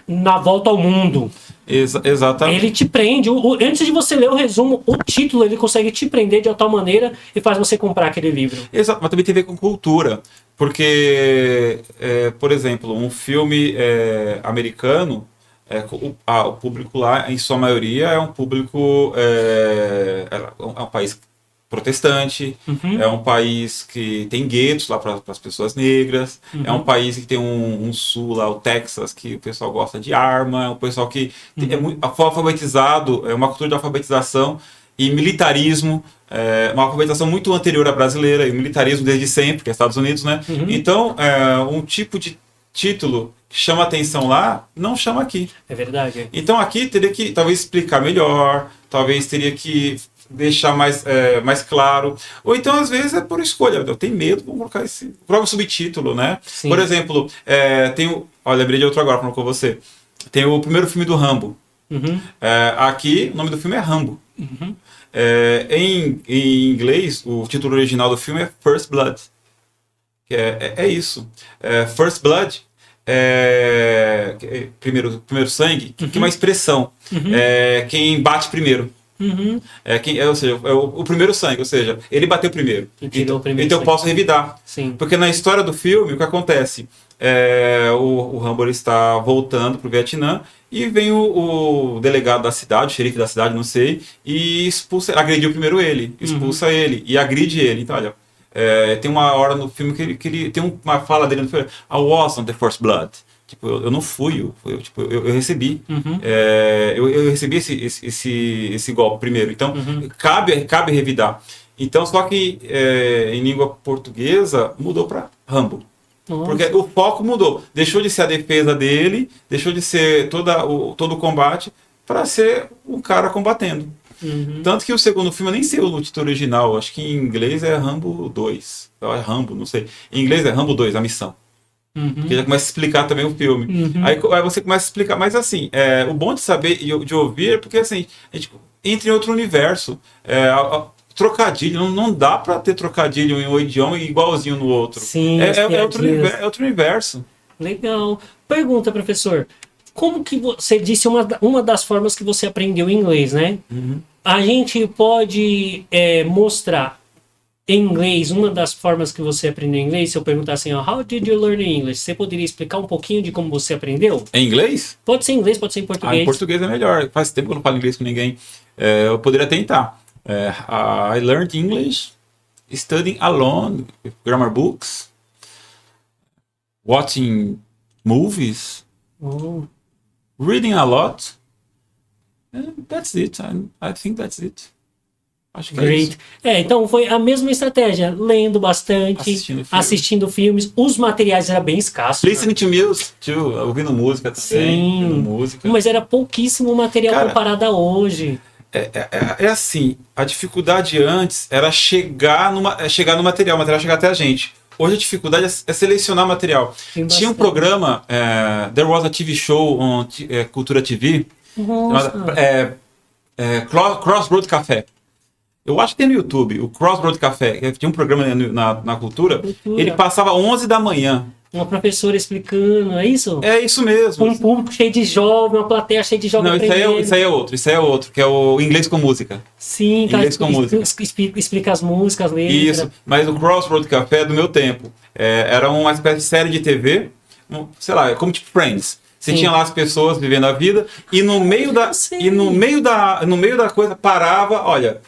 na Volta ao Mundo. Exatamente. Ele te prende. Antes de você ler o resumo, o título ele consegue te prender de tal maneira e faz você comprar aquele livro. Exato, mas também tem a ver com cultura. Porque, por exemplo, um filme americano, o público lá, em sua maioria, é um público. É um país protestante, é um país que tem guetos lá para as pessoas negras, é um país que tem um sul lá, o Texas, que o pessoal gosta de arma, é um pessoal que é muito alfabetizado, é uma cultura de alfabetização e militarismo, uma alfabetização muito anterior à brasileira, e militarismo desde sempre, que é Estados Unidos, né? Então, um tipo de título que chama atenção lá, não chama aqui. É verdade. Então aqui teria que talvez explicar melhor, talvez teria que deixar mais claro. Ou então, às vezes, é por escolha. Eu tenho medo, vou colocar esse próprio subtítulo, né? Sim. Por exemplo, lembrei de outro agora, falando com você. Tem o primeiro filme do Rambo. Aqui, o nome do filme é Rambo. Em inglês, o título original do filme é First Blood. Que é isso. First Blood primeiro sangue, que é uma expressão. Quem bate primeiro. Ou seja, o primeiro sangue, ou seja, ele bateu primeiro. Então eu posso revidar. Sim. Porque na história do filme, o que acontece? O Rambo está voltando para o Vietnã e vem o delegado da cidade, o xerife da cidade, não sei, e agrediu primeiro ele, expulsa ele e agride ele. Então, olha, tem uma hora no filme que ele tem uma fala dele no filme: I was on the first blood. Tipo, eu não fui, eu recebi. Eu recebi esse golpe primeiro. Então, cabe revidar. Então, só que em língua portuguesa mudou para Rambo. Nossa. Porque o foco mudou. Deixou de ser a defesa dele, deixou de ser todo o combate, para ser um cara combatendo. Tanto que o segundo filme, eu nem sei o título original, acho que em inglês é Rambo 2. É Rambo, não sei. Em inglês é Rambo 2, a missão. Porque já começa a explicar também o filme. Aí você começa a explicar, mas assim, o bom de saber e de ouvir é porque assim, a gente entra em outro universo. Trocadilho, não dá pra ter trocadilho em um idioma igualzinho no outro. Sim, é outro universo. Legal. Pergunta, professor. Como que você disse uma das formas que você aprendeu inglês, né? A gente pode mostrar em inglês, uma das formas que você aprendeu inglês, se eu perguntar assim, how did you learn English? Você poderia explicar um pouquinho de como você aprendeu? Em inglês? Pode ser em inglês, pode ser em português. Em português é melhor. Faz tempo que eu não falo inglês com ninguém. Eu poderia tentar. I learned English studying alone with grammar books, watching movies, reading a lot. And that's it. I think that's it. Acho que Great. Então foi a mesma estratégia, lendo bastante, assistindo filmes, os materiais eram bem escassos. Listening to music, ouvindo música também. Sim, música. Mas era pouquíssimo material comparado a hoje. Assim, a dificuldade antes era chegar no material, o material chegar até a gente. Hoje a dificuldade é selecionar material. Tinha um programa, there was a TV show on Cultura TV, Crossroad Café. Eu acho que tem no YouTube, o Crossroad Café, que tinha um programa na Cultura, ele passava 11 da manhã. Uma professora explicando, é isso? É isso mesmo. Um público cheio de jovem, uma plateia cheia de jovem. Não, isso aí é outro, que é o inglês com música. Sim, cara, Inglês com música. explica as músicas, as letras. Isso, mas o Crossroad Café é do meu tempo. Era uma espécie de série de TV, sei lá, como tipo Friends. Você tinha lá as pessoas vivendo a vida e no meio da coisa parava, olha,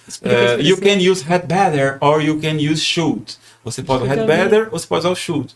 you can use had better or you can use should. Você pode usar had better ou você pode usar o should.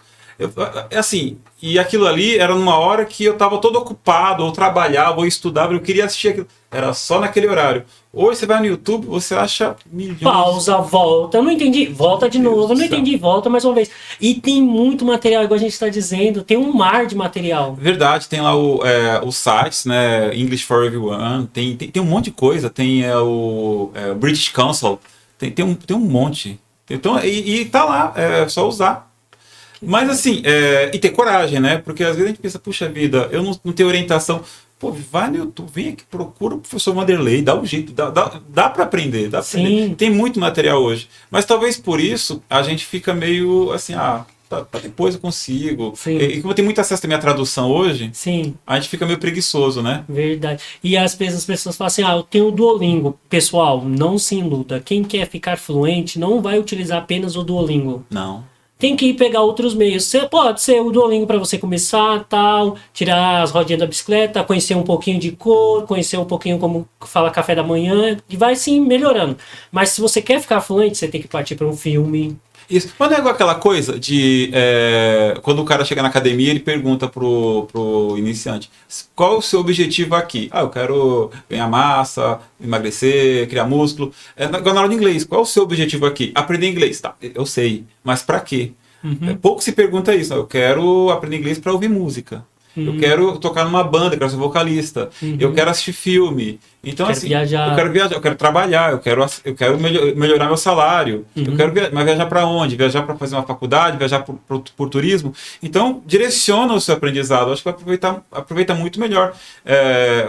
Assim, e aquilo ali era numa hora que eu estava todo ocupado, ou trabalhava, ou estudava, eu queria assistir aquilo. Era só naquele horário. Hoje você vai no YouTube, você acha milhões. Pausa, volta. Eu não entendi. Volta de novo. Eu não entendi. Volta mais uma vez. E tem muito material, igual a gente está dizendo. Tem um mar de material. Verdade, tem lá os sites, né? English for Everyone. Tem um monte de coisa. Tem o British Council. Tem um monte. Então, e tá lá, é só usar. Mas assim, e ter coragem, né? Porque às vezes a gente pensa, puxa vida, eu não tenho orientação. Pô, vai no YouTube, vem aqui, procura o professor Vanderlei, dá um jeito, dá para aprender, aprender. Tem muito material hoje. Mas talvez por isso a gente fica meio assim, depois eu consigo. E como tem muito acesso também à tradução hoje, a gente fica meio preguiçoso, né? Verdade. E às vezes as pessoas falam assim, eu tenho o Duolingo. Pessoal, não se iluda. Quem quer ficar fluente não vai utilizar apenas o Duolingo. Não. Tem que ir pegar outros meios. Pode ser o Duolingo para você começar, tal, tirar as rodinhas da bicicleta, conhecer um pouquinho de cor, conhecer um pouquinho como fala café da manhã, e vai sim melhorando. Mas se você quer ficar fluente, você tem que partir para um filme. Isso. Mas não é igual aquela coisa de quando o cara chega na academia, ele pergunta pro iniciante, qual é o seu objetivo aqui? Eu quero ganhar massa, emagrecer, criar músculo. Igual na aula de inglês, qual é o seu objetivo aqui? Aprender inglês. Tá, eu sei, mas para quê? Pouco se pergunta isso. Eu quero aprender inglês para ouvir música. Eu quero tocar numa banda, eu quero ser vocalista. Eu quero assistir filme. Então, assim, eu quero viajar, eu quero trabalhar, eu quero melhorar meu salário. Eu quero mas viajar para onde? Viajar para fazer uma faculdade, viajar por turismo. Então, direciona o seu aprendizado. Eu acho que vai aproveitar muito melhor.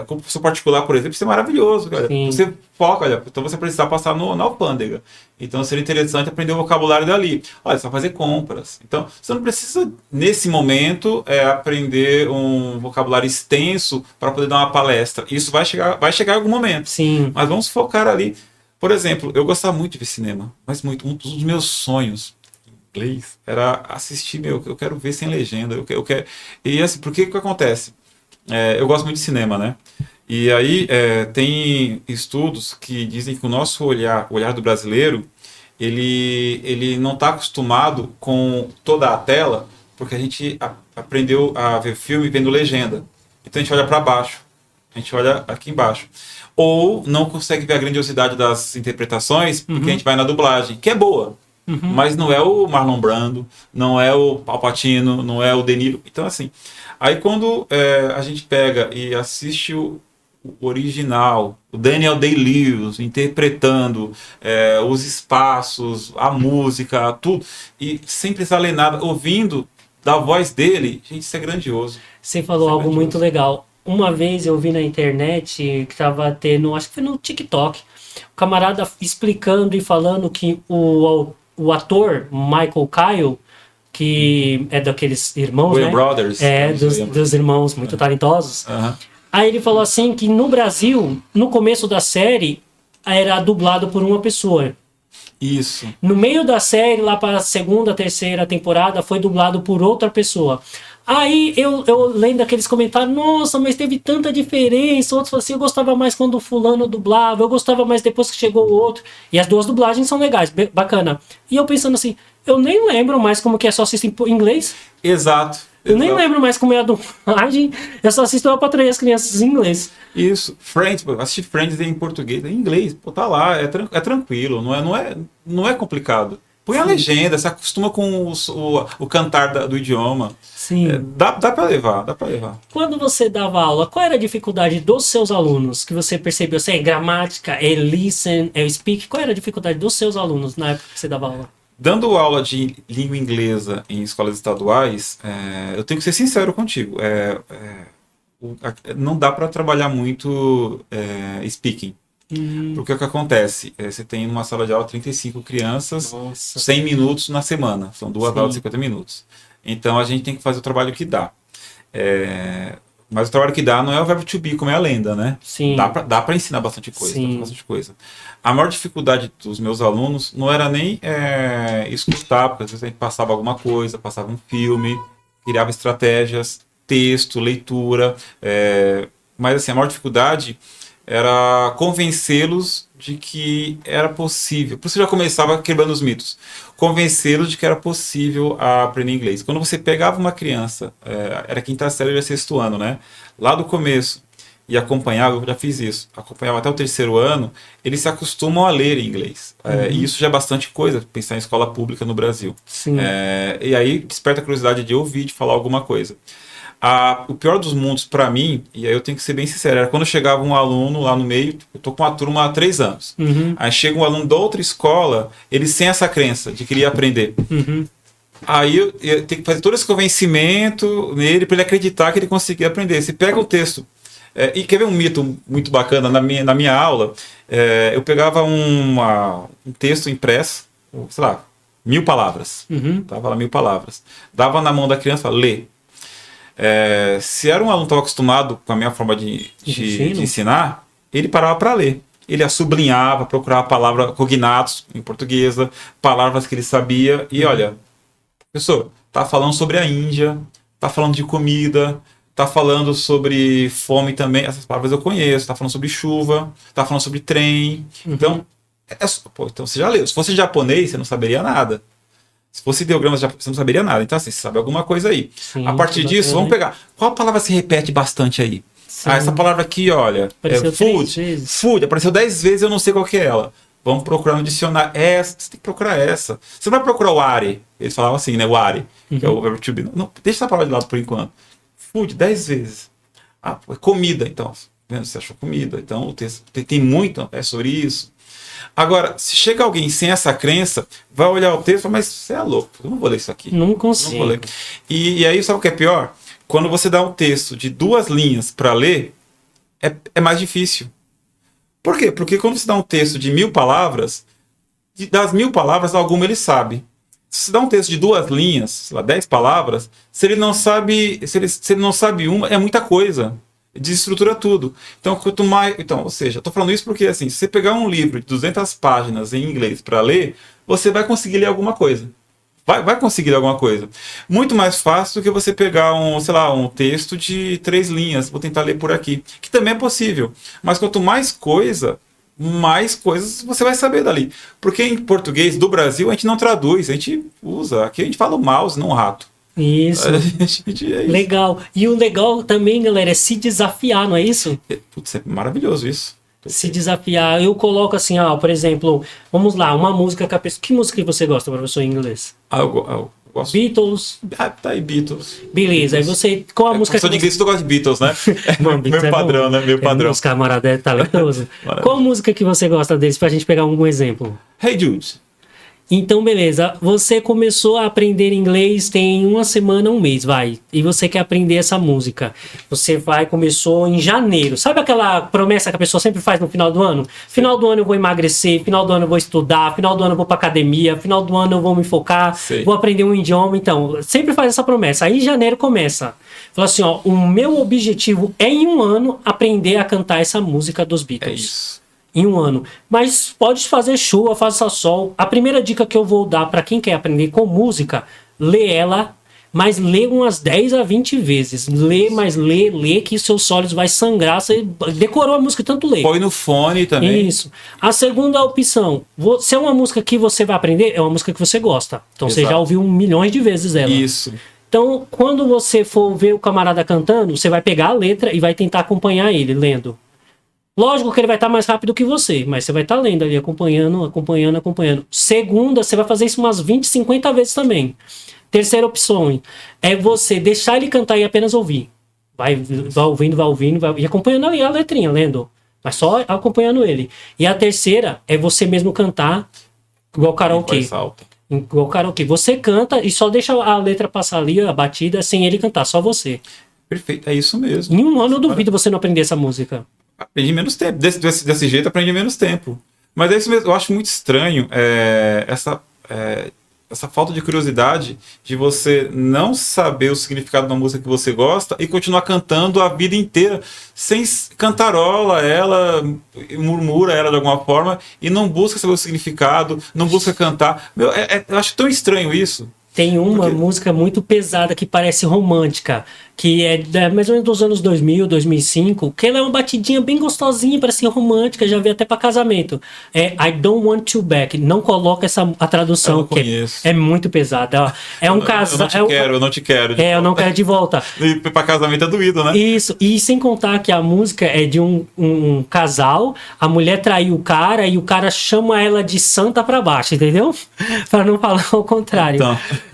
Como professor particular, por exemplo, isso é maravilhoso. Cara. Você foca, então você precisa passar na alfândega. Então, seria interessante aprender o vocabulário dali. Olha, você vai fazer compras. Então, você não precisa, nesse momento, aprender um vocabulário extenso para poder dar uma palestra. Isso vai chegar em algum momento. Sim. Mas vamos focar ali. Por exemplo, eu gostava muito de ver cinema, mas muito. Um dos meus sonhos em inglês era assistir, eu quero ver sem legenda. Eu quero... E assim, por que acontece? Eu gosto muito de cinema, né? E aí tem estudos que dizem que o nosso olhar, o olhar do brasileiro, ele não está acostumado com toda a tela, porque a gente aprendeu a ver filme vendo legenda. Então a gente olha para baixo, a gente olha aqui embaixo. Ou não consegue ver a grandiosidade das interpretações, porque a gente vai na dublagem, que é boa. Mas não é o Marlon Brando, não é o Al Pacino, não é o De Niro. Então assim, aí quando a gente pega e assiste o original, o Daniel Day-Lewis interpretando os espaços, a música, tudo, e sem precisar ler nada, ouvindo da voz dele, gente, isso é grandioso. Você falou algo muito legal. Uma vez eu vi na internet que estava tendo, acho que foi no TikTok, o camarada explicando e falando que o ator Michael Kyle, que é daqueles irmãos, Will né? Brothers. Dos irmãos muito talentosos. Aí ele falou assim que no Brasil, no começo da série, era dublado por uma pessoa. Isso. No meio da série, lá para a segunda, terceira temporada, foi dublado por outra pessoa. Aí eu lendo aqueles comentários, nossa, mas teve tanta diferença. Outros falaram assim, eu gostava mais quando o fulano dublava, eu gostava mais depois que chegou o outro. E as duas dublagens são legais, bacana. E eu pensando assim, eu nem lembro mais como que é, só assisto em inglês. Exato. Eu nem lembro mais como é a dublagem, eu só assisto Eu Patroei as Crianças em inglês. Isso, Friends, assistir Friends em português, em inglês, pô, tá lá, é tranquilo, não é complicado. Põe a legenda, se acostuma com o cantar do idioma. Sim. Dá pra levar. Quando você dava aula, qual era a dificuldade dos seus alunos? Que você percebeu? É gramática, é listen, é speak? Qual era a dificuldade dos seus alunos na época que você dava aula? Dando aula de língua inglesa em escolas estaduais, eu tenho que ser sincero contigo. Não dá para trabalhar muito speaking. Porque o que acontece? Você tem numa sala de aula 35 crianças, 100 minutos na semana. São 2 aulas de 50 minutos. Então a gente tem que fazer o trabalho que dá. Mas o trabalho que dá não é o verbo to be, como é a lenda, né? Sim. Dá para ensinar bastante coisa, Sim. bastante coisa. A maior dificuldade dos meus alunos não era nem escutar, porque às vezes a gente passava alguma coisa, passava um filme, criava estratégias, texto, leitura. Mas assim, a maior dificuldade era convencê-los de que era possível. Por isso eu já começava quebrando os mitos. Convencê-los de que era possível aprender inglês. Quando você pegava uma criança, era quinta série, já sexto ano, né? Lá do começo, e acompanhava, eu já fiz isso, acompanhava até o terceiro ano, eles se acostumam a ler em inglês. E isso já é bastante coisa, pensar em escola pública no Brasil. Sim. E aí desperta a curiosidade de ouvir, de falar alguma coisa. O pior dos mundos para mim, e aí eu tenho que ser bem sincero, era quando chegava um aluno lá no meio, eu tô com uma turma há 3 anos, aí chega um aluno da outra escola, ele sem essa crença de que ele ia aprender. Aí eu tenho que fazer todo esse convencimento nele para ele acreditar que ele conseguia aprender. Você pega o texto, e quer ver um mito muito bacana na minha aula, eu pegava um texto impresso, sei lá, 1000 palavras, tava lá 1000 palavras, dava na mão da criança, lê. Se era um aluno que estava acostumado com a minha forma de ensinar, ele parava para ler. Ele a sublinhava, procurava a palavra cognatos em portuguesa, palavras que ele sabia. E olha, professor, tá falando sobre a Índia, tá falando de comida, tá falando sobre fome também. Essas palavras eu conheço. Tá falando sobre chuva, tá falando sobre trem. Então, então você já leu. Se fosse japonês, você não saberia nada. Se fosse ideogramas, você não saberia nada. Então, assim, você sabe alguma coisa aí. Sim, a partir disso, vamos pegar. Qual palavra se repete bastante aí? Essa palavra aqui, olha. Food. Food. Apareceu 10 vezes, eu não sei qual que é ela. Vamos procurar no dicionário. Você tem que procurar essa. Você não vai procurar o are. Eles falavam assim, né? O are, que é o verbo to be. Não, deixa essa palavra de lado por enquanto. Food, 10 vezes. Comida, então. Você achou comida. Então, o texto tem muito, é sobre isso. Agora, se chega alguém sem essa crença, vai olhar o texto e fala, mas você é louco, eu não vou ler isso aqui. Não consigo. Não vou ler. E aí, sabe o que é pior? Quando você dá um texto de 2 linhas para ler, é mais difícil. Por quê? Porque quando você dá um texto de 1000 palavras, das 1000 palavras, alguma ele sabe. Se você dá um texto de 2 linhas, sei lá, 10 palavras, se ele não sabe uma, é muita coisa. Desestrutura tudo. Então, quanto mais. Então, ou seja, eu tô falando isso porque, assim, se você pegar um livro de 200 páginas em inglês para ler, você vai conseguir ler alguma coisa. Vai conseguir ler alguma coisa. Muito mais fácil do que você pegar um texto de 3 linhas. Vou tentar ler por aqui. Que também é possível. Mas quanto mais coisas você vai saber dali. Porque em português do Brasil a gente não traduz, a gente usa. Aqui a gente fala o mouse, não o rato. Isso. Legal. E o legal também, galera, é se desafiar, não é isso? Putz, é maravilhoso isso. Se desafiar. Eu coloco assim, por exemplo, vamos lá, uma música que a pessoa... Que música que você gosta, professor, em inglês? Eu gosto. Beatles. Tá aí, Beatles. Beleza, aí você... Qual a música que de inglês, tu gosta de Beatles, né? Meu padrão, né? Meu padrão. Os camaradas é talentoso. Qual música que você gosta deles, pra gente pegar um exemplo? Hey Jude. Então, beleza. Você começou a aprender inglês tem 1 semana, 1 mês, vai. E você quer aprender essa música. Começou em janeiro. Sabe aquela promessa que a pessoa sempre faz no final do ano? Final do ano eu vou emagrecer, final do ano eu vou estudar, final do ano eu vou pra academia, final do ano eu vou me focar, vou aprender um idioma. Então, sempre faz essa promessa. Aí em janeiro começa. Fala assim, o meu objetivo é em 1 ano aprender a cantar essa música dos Beatles. É isso. Em 1 ano. Mas pode fazer chuva, faça sol. A primeira dica que eu vou dar para quem quer aprender com música, lê ela, mas lê umas 10 a 20 vezes. Lê, mas lê que seus olhos vai sangrar. Você decorou a música, tanto lê. Põe no fone também. Isso. A segunda opção, se é uma música que você vai aprender, é uma música que você gosta. Então Você já ouviu milhões de vezes ela. Isso. Então, quando você for ver o camarada cantando, você vai pegar a letra e vai tentar acompanhar ele, lendo. Lógico que ele vai estar mais rápido que você, mas você vai estar lendo ali, acompanhando. Segunda, você vai fazer isso umas 20, 50 vezes também. Terceira opção é você deixar ele cantar e apenas ouvir. Vai ouvindo, e acompanhando ali a letrinha, lendo. Mas só acompanhando ele. E a terceira é você mesmo cantar igual karaokê. Igual karaokê. Você canta e só deixa a letra passar ali, a batida, sem ele cantar, só você. Perfeito, é isso mesmo. Em 1 ano eu duvido você não aprender essa música. Aprendi menos tempo. Desse jeito, aprendi menos tempo. Mas é isso mesmo. Eu acho muito estranho essa falta de curiosidade de você não saber o significado de uma música que você gosta e continuar cantando a vida inteira, sem cantarola ela, murmura ela de alguma forma e não busca saber o significado, não busca cantar. Meu, eu acho tão estranho isso. Tem uma música muito pesada que parece romântica, que é mais ou menos dos anos 2000, 2005, que ela é uma batidinha bem gostosinha, parece romântica, já vi até pra casamento. É I Don't Want You Back. Não coloca a tradução, que é muito pesada. Ó. É um casal... Eu não te quero. Eu não quero de volta. E pra casamento é doído, né? Isso. E sem contar que a música é de um casal, a mulher traiu o cara e o cara chama ela de santa pra baixo, entendeu? Pra não falar o contrário.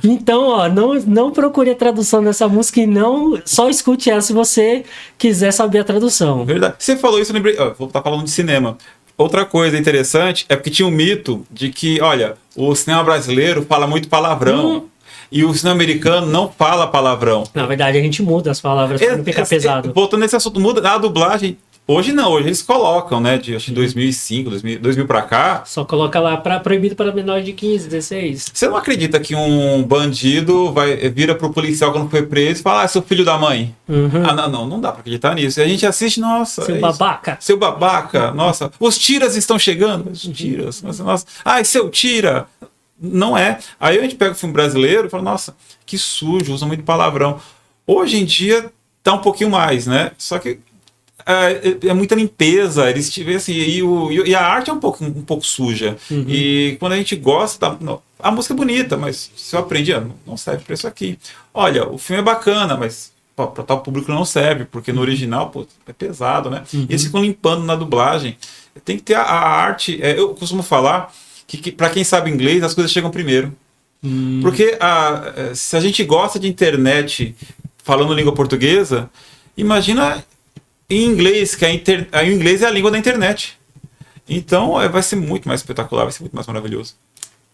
Então, ó, não procure a tradução dessa música e não só escute ela se você quiser saber a tradução. Verdade. Você falou isso, eu lembrei. Vou estar falando de cinema. Outra coisa interessante é porque tinha um mito de que, olha, o cinema brasileiro fala muito palavrão. E o cinema americano não fala palavrão. Na verdade, a gente muda as palavras para não ficar pesado. Voltando nesse assunto, muda a dublagem. Hoje não, hoje eles colocam, né? Acho que 2005, 2000 pra cá. Só coloca lá proibido para menores de 15, 16. Você não acredita que um bandido vira pro policial quando foi preso e fala, seu filho da mãe? Não dá pra acreditar nisso. E a gente assiste, nossa. Seu babaca. Seu babaca, nossa. Os tiras estão chegando. Os tiras, nossa. Ai, seu tira. Não é. Aí a gente pega o filme brasileiro e fala, nossa, que sujo, usa muito palavrão. Hoje em dia tá um pouquinho mais, né? Só que é muita limpeza, eles tiveram assim, e a arte é um pouco suja. E quando a gente gosta, a música é bonita, mas se eu aprendi, não serve para isso aqui. Olha, o filme é bacana, mas para tal público não serve, porque no original, pô, é pesado, né? E eles ficam limpando na dublagem. Tem que ter a arte. Eu costumo falar que para quem sabe inglês, as coisas chegam primeiro. Porque se a gente gosta de internet falando língua portuguesa, imagina em inglês, que o inglês é a língua da internet. Então vai ser muito mais espetacular, vai ser muito mais maravilhoso.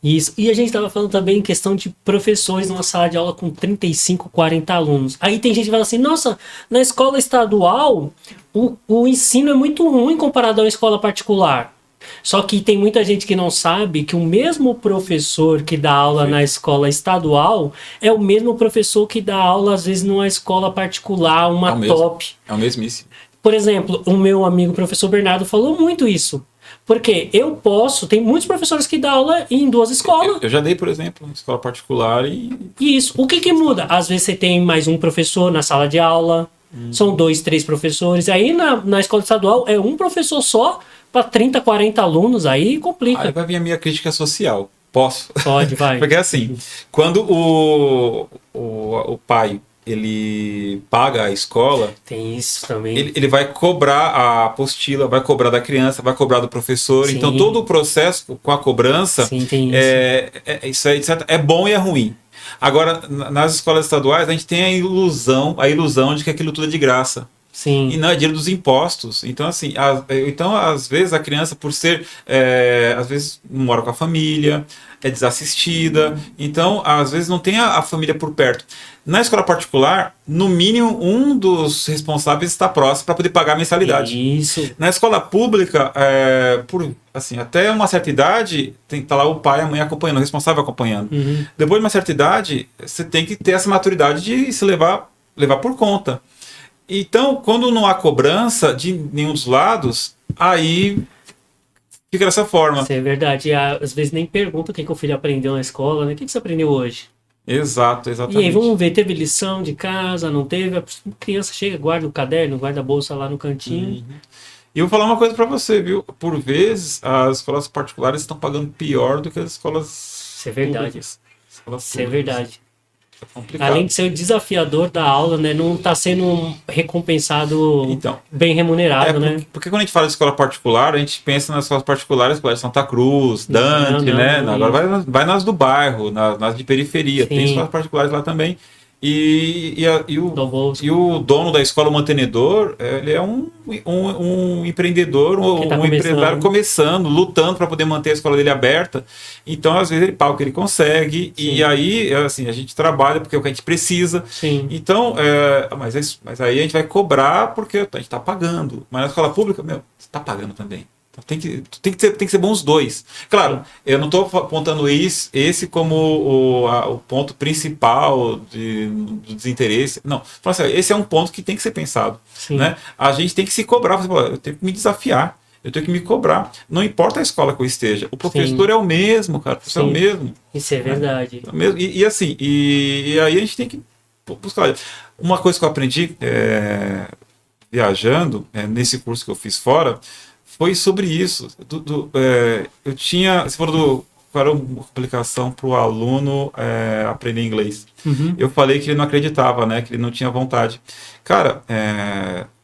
Isso. E a gente estava falando também em questão de professores numa sala de aula com 35, 40 alunos. Aí tem gente que fala assim, nossa, na escola estadual o ensino é muito ruim comparado à escola particular. Só que tem muita gente que não sabe que o mesmo professor que dá aula na escola estadual é o mesmo professor que dá aula, às vezes, numa escola particular, uma top. É o mesmíssimo. Por exemplo, o meu amigo professor Bernardo falou muito isso. Porque tem muitos professores que dão aula em duas escolas. Eu já dei, por exemplo, em escola particular e... Isso. O que muda? Às vezes você tem mais um professor na sala de aula, são 2, 3 professores. Aí na escola estadual é um professor só para 30, 40 alunos, aí complica. Aí vai vir a minha crítica social. Posso? Pode, vai. Porque assim, quando o pai ele paga a escola, tem isso também. Ele vai cobrar a apostila, vai cobrar da criança, vai cobrar do professor. Sim. Então todo o processo com a cobrança, sim, tem isso aí, é bom e é ruim. Agora, nas escolas estaduais, a gente tem a ilusão de que aquilo tudo é de graça. Sim. E não é dinheiro dos impostos. Então, assim, às vezes a criança, por ser, às vezes não mora com a família, é desassistida, então, às vezes não tem a família por perto. Na escola particular, no mínimo, um dos responsáveis está próximo para poder pagar a mensalidade. Isso. Na escola pública, até uma certa idade, tem que estar lá o pai e a mãe acompanhando, o responsável acompanhando. Depois de uma certa idade, você tem que ter essa maturidade de se levar por conta. Então, quando não há cobrança de nenhum dos lados, aí fica dessa forma. Isso é verdade. E às vezes nem pergunta o que o filho aprendeu na escola, né? O que você aprendeu hoje? Exato, exatamente. E aí, vamos ver, teve lição de casa, não teve? A criança chega, guarda o caderno, guarda a bolsa lá no cantinho. E eu vou falar uma coisa pra você, viu? Por vezes, as escolas particulares estão pagando pior do que as escolas Isso é verdade. públicas. Isso é verdade. É além de ser o desafiador da aula, né, não está sendo recompensado bem remunerado, né? Porque quando a gente fala de escola particular, a gente pensa nas escolas particulares, Colégio Santa Cruz, Dante, né? Agora vai nas do bairro, nas de periferia. Sim. Tem escolas particulares lá também. E o dono da escola, o mantenedor, ele é um empreendedor, um empresário começando, lutando para poder manter a escola dele aberta. Então, às vezes, ele paga o que ele consegue. Sim. E aí, assim, a gente trabalha porque é o que a gente precisa. Sim. Então, mas aí a gente vai cobrar porque a gente está pagando. Mas na escola pública, você está pagando também. Tem que ser bom os dois. Claro, eu não estou apontando esse como o ponto principal do desinteresse. Não, assim, esse é um ponto que tem que ser pensado. Né? A gente tem que se cobrar. Eu tenho que me desafiar. Eu tenho que me cobrar. Não importa a escola que eu esteja. O professor é o mesmo, cara. O professor é o mesmo. Isso é verdade. É o mesmo. E assim, e aí a gente tem que buscar. Uma coisa que eu aprendi viajando, nesse curso que eu fiz fora, foi sobre isso. Eu tinha, se for para uma aplicação para o aluno aprender inglês. Eu falei que ele não acreditava, né? Que ele não tinha vontade. Cara,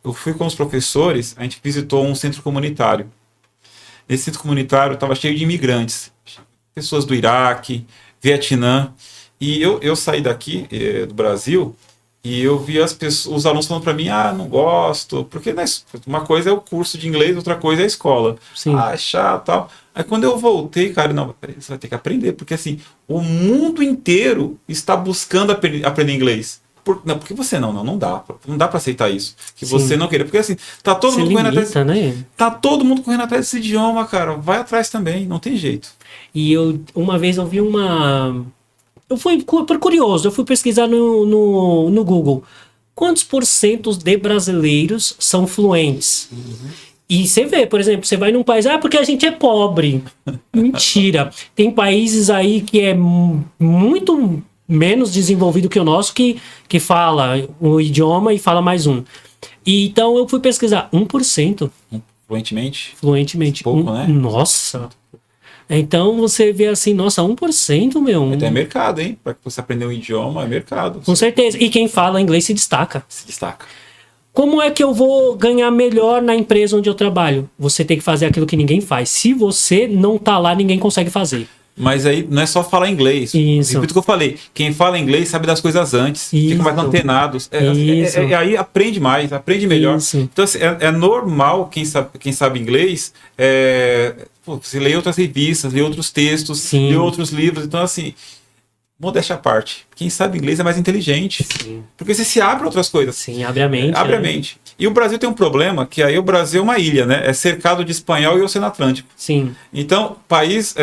eu fui com os professores, a gente visitou um centro comunitário. Nesse centro comunitário estava cheio de imigrantes, pessoas do Iraque, Vietnã. E eu saí daqui, do Brasil, e eu vi os alunos falando para mim, não gosto, porque uma coisa é o curso de inglês, outra coisa é a escola. É chato e tal. Aí quando eu voltei, cara, não, peraí, você vai ter que aprender, porque assim, o mundo inteiro está buscando aprender inglês. Porque você não dá para aceitar isso. Que você não querer, porque assim, tá todo mundo correndo atrás. Né? Tá todo mundo correndo atrás desse idioma, cara. Vai atrás também, não tem jeito. E uma vez eu vi eu fui por curioso, eu fui pesquisar no Google. Quantos porcentos de brasileiros são fluentes? E você vê, por exemplo, você vai num país, porque a gente é pobre. Mentira. Tem países aí que é muito menos desenvolvido que o nosso, que fala o idioma e fala mais um. E então eu fui pesquisar, 1%. Fluentemente? Fluentemente. Pouco, né? Nossa. Então você vê assim, nossa, 1%, meu. Até é mercado, hein? Para você aprender um idioma, é mercado. Com certeza. E quem fala inglês se destaca. Se destaca. Como é que eu vou ganhar melhor na empresa onde eu trabalho? Você tem que fazer aquilo que ninguém faz. Se você não tá lá, ninguém consegue fazer. Mas aí não é só falar inglês. Isso. Repito o que eu falei. Quem fala inglês sabe das coisas antes. Isso. Fica mais antenado. Aí aprende mais, aprende melhor. Isso. Então assim, é normal quem sabe inglês você lê outras revistas, lê outros textos, lê outros livros. Então assim, modéstia à parte. Quem sabe inglês é mais inteligente. Sim. Porque você se abre a outras coisas. Sim, abre a mente. Abre a mente. E o Brasil tem um problema, que aí o Brasil é uma ilha, né? É cercado de espanhol e Oceano Atlântico. Sim. Então, país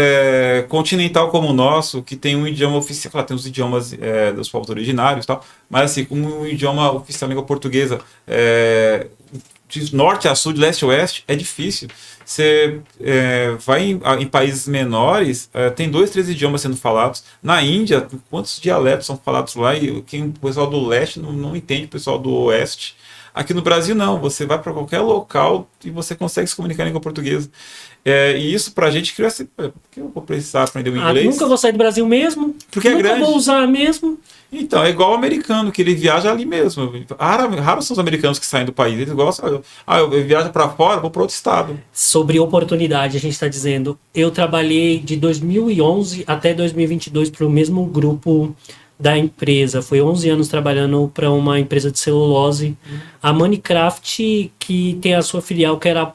continental como o nosso, que tem um idioma oficial, claro, tem os idiomas dos povos originários e tal, mas assim, como um idioma oficial, língua portuguesa, de norte a sul, de leste a oeste, é difícil. Você vai em países menores, tem 2, 3 idiomas sendo falados. Na Índia, quantos dialetos são falados lá e o pessoal do leste não entende o pessoal do oeste. Aqui no Brasil, não. Você vai para qualquer local e você consegue se comunicar em língua portuguesa. E isso pra gente criou assim, por que eu vou precisar aprender o inglês? Nunca vou sair do Brasil mesmo. Porque é grande. Nunca vou usar mesmo. Então, é igual o americano, que ele viaja ali mesmo. Raros são os americanos que saem do país. Eles gostam. Eu viajo para fora, vou para outro estado. Sobre oportunidade, a gente está dizendo. Eu trabalhei de 2011 até 2022 para o mesmo grupo da empresa. Foi 11 anos trabalhando para uma empresa de celulose. A Minecraft, que tem a sua filial, que era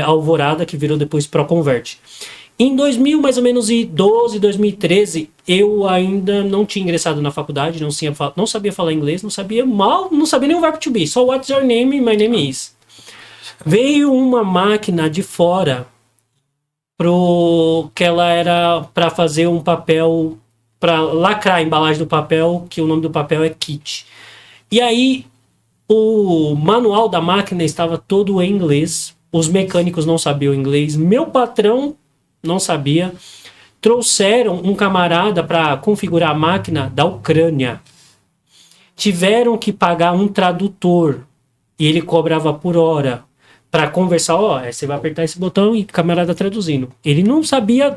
Alvorada, que virou depois Proconvert. Em 2000, mais ou menos, 2013, eu ainda não tinha ingressado na faculdade, não sabia falar inglês, não sabia nem o verbo to be, só what's your name, my name is. Veio uma máquina de fora que ela era para fazer um papel, para lacrar a embalagem do papel, que o nome do papel é kit. E aí, o manual da máquina estava todo em inglês, os mecânicos não sabiam inglês, meu patrão não sabia. Trouxeram um camarada para configurar a máquina da Ucrânia. Tiveram que pagar um tradutor. E ele cobrava por hora. Para conversar, você vai apertar esse botão e o camarada traduzindo. Ele não sabia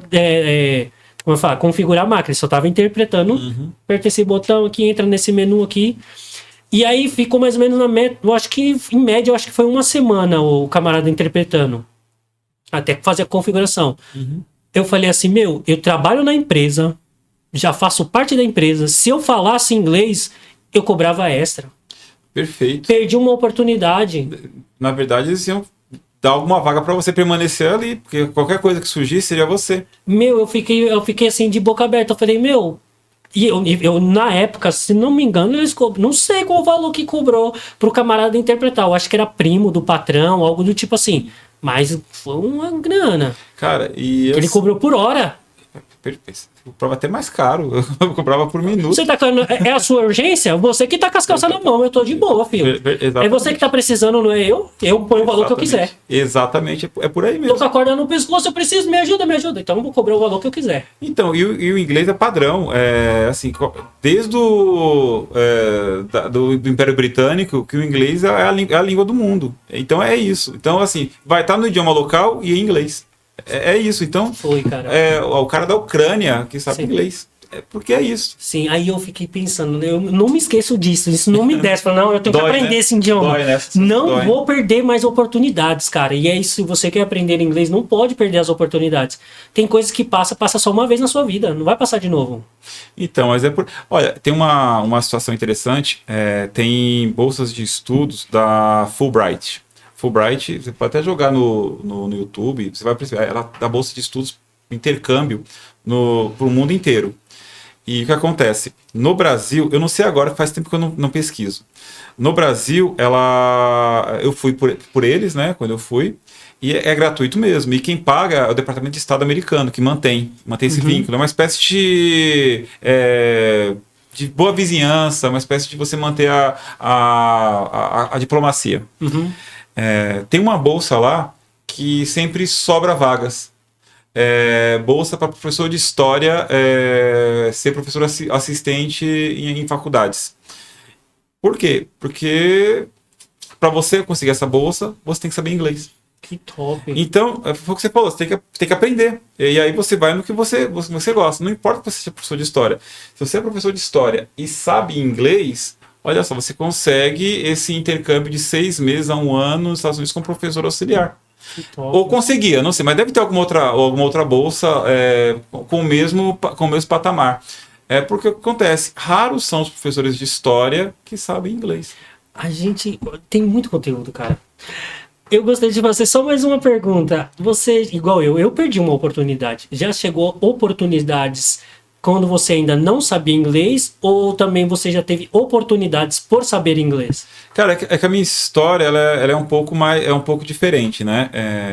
configurar a máquina. Ele só estava interpretando. Aperta esse botão aqui, entra nesse menu aqui. E aí ficou mais ou menos em média, eu acho que foi uma semana o camarada interpretando. Até fazer a configuração. Eu falei assim, eu trabalho na empresa, já faço parte da empresa. Se eu falasse inglês, eu cobrava extra. Perfeito. Perdi uma oportunidade. Na verdade, eles iam dar alguma vaga para você permanecer ali, porque qualquer coisa que surgisse seria você. Eu fiquei assim de boca aberta. Eu falei, e eu na época, se não me engano, eles não sei qual o valor que cobrou pro camarada interpretar. Eu acho que era primo do patrão, algo do tipo assim. Mas foi uma grana. Cara, e Ele cobrou por hora. Eu comprava até mais caro. Eu comprava por minuto. Você tá é a sua urgência? Você que tá com as calças na mão, eu tô de boa, filho. É você que tá precisando, não é eu? Eu ponho o valor que eu quiser. Exatamente, é por aí mesmo. Tô com a corda no pescoço, eu preciso, me ajuda. Então eu vou cobrar o valor que eu quiser. Então, e o inglês é padrão. Assim, desde do Império Britânico, que o inglês é a língua do mundo. Então é isso. Então, assim, vai estar no idioma local e em inglês. É isso. Então, foi, cara. O cara da Ucrânia que sabe inglês. Porque é isso. Sim, aí eu fiquei pensando, eu não me esqueço disso, isso não me desce. Não, eu tenho que aprender esse idioma. Não vou perder mais oportunidades, cara. E é isso, se você quer aprender inglês, não pode perder as oportunidades. Tem coisas que passa só uma vez na sua vida, não vai passar de novo. Então, mas olha, tem uma situação interessante, tem bolsas de estudos da Fulbright. Fulbright, você pode até jogar no YouTube, você vai perceber, ela dá bolsa de estudos, intercâmbio, pro mundo inteiro. E o que acontece? No Brasil, eu não sei agora, faz tempo que eu não pesquiso. No Brasil, eu fui por eles, né, quando eu fui, e é gratuito mesmo. E quem paga é o Departamento de Estado americano, que mantém esse vínculo. É uma espécie de boa vizinhança, uma espécie de você manter a diplomacia. Tem uma bolsa lá que sempre sobra vagas. Bolsa para professor de história ser professor assistente em faculdades. Por quê? Porque para você conseguir essa bolsa, você tem que saber inglês. Que top. Então, foi o que você falou, você tem que aprender. E aí você vai no que você gosta. Não importa que você seja professor de história. Se você é professor de história e sabe inglês, olha só, você consegue esse intercâmbio de 6 meses a 1 ano nos Estados Unidos como professor auxiliar. Ou conseguia, não sei, mas deve ter alguma outra bolsa com o mesmo patamar. Porque o que acontece? Raros são os professores de história que sabem inglês. A gente tem muito conteúdo, cara. Eu gostaria de fazer só mais uma pergunta. Você, igual eu perdi uma oportunidade. Já chegou oportunidades quando você ainda não sabia inglês, ou também você já teve oportunidades por saber inglês? Cara, é que a minha história ela é um pouco diferente, né?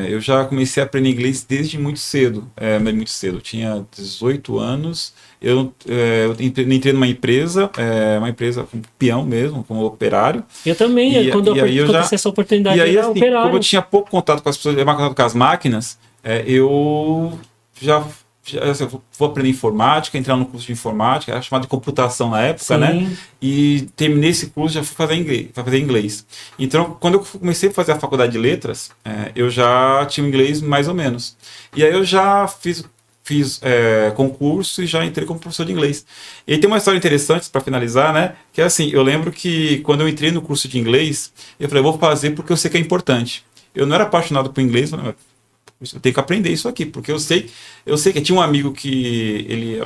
Eu já comecei a aprender inglês desde muito cedo, muito cedo. Eu tinha 18 anos, eu entrei numa empresa como peão mesmo, como operário. Eu também, quando eu tive essa oportunidade, eu era assim, operário. Como eu tinha pouco contato com as pessoas, mais contato com as máquinas, eu vou aprender informática, entrar no curso de informática, era chamado de computação na época, né? E terminei esse curso, já fui fazer inglês. Então, quando eu comecei a fazer a faculdade de letras, eu já tinha inglês mais ou menos. E aí eu já fiz concurso e já entrei como professor de inglês. E aí tem uma história interessante para finalizar, né? Que é assim, eu lembro que quando eu entrei no curso de inglês, eu falei, vou fazer porque eu sei que é importante. Eu não era apaixonado por inglês, mas eu tenho que aprender isso aqui, porque eu sei que tinha um amigo que ele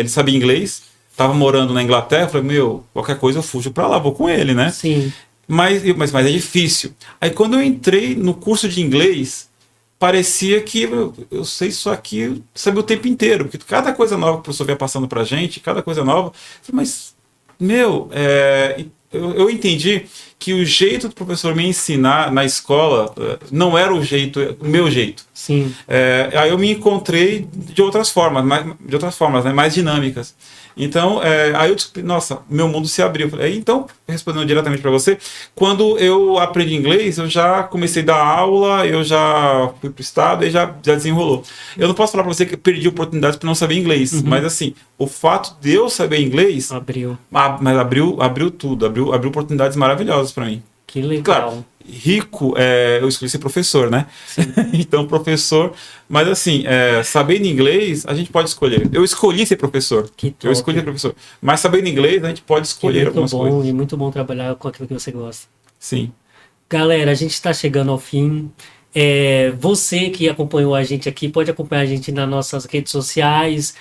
sabia inglês, estava morando na Inglaterra, eu falei, qualquer coisa eu fujo para lá, vou com ele, né? Sim. Mas é difícil. Aí quando eu entrei no curso de inglês, parecia que eu sei isso aqui, sabia o tempo inteiro, porque cada coisa nova que o professor vinha passando pra gente, cada coisa nova, eu falei, mas, eu entendi que o jeito do professor me ensinar na escola não era o meu jeito. Sim. Aí eu me encontrei de outras formas, né, mais dinâmicas. Então, aí eu descobri, nossa, meu mundo se abriu. Então, respondendo diretamente para você, quando eu aprendi inglês, eu já comecei a dar aula, eu já fui para o estado e já desenrolou. Eu não posso falar para você que eu perdi oportunidades por não saber inglês, mas assim, o fato de eu saber inglês... Mas abriu tudo, abriu oportunidades maravilhosas para mim. Que legal. Claro, rico, eu escolhi ser professor, né? Então, professor... Mas assim, sabendo inglês, a gente pode escolher. Eu escolhi ser professor. Eu escolhi ser professor. Mas sabendo inglês, a gente pode escolher algumas coisas. É muito bom trabalhar com aquilo que você gosta. Sim. Galera, a gente está chegando ao fim. Você que acompanhou a gente aqui, pode acompanhar a gente nas nossas redes sociais.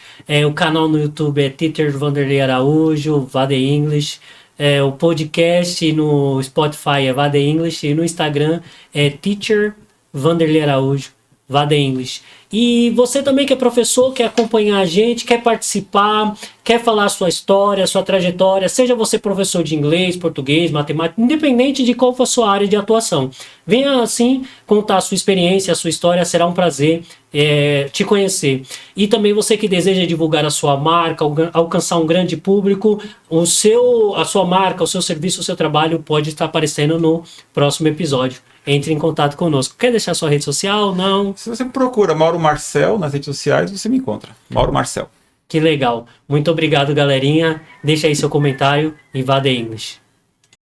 O canal no YouTube é Teacher Vanderlei Araújo, Vade English. O podcast no Spotify é Vade English. E no Instagram é Teacher Vanderlei Araújo. Vade English. E você também que é professor, quer acompanhar a gente, quer participar, quer falar a sua história, a sua trajetória, seja você professor de inglês, português, matemática, independente de qual for a sua área de atuação. Venha assim contar a sua experiência, a sua história, será um prazer te conhecer. E também você que deseja divulgar a sua marca, alcançar um grande público, a sua marca, o seu serviço, o seu trabalho pode estar aparecendo no próximo episódio. Entre em contato conosco. Quer deixar sua rede social? Não? Se você procura Mauro Marcel nas redes sociais, você me encontra. Mauro Marcel. Que legal. Muito obrigado, galerinha. Deixa aí seu comentário e vá de English.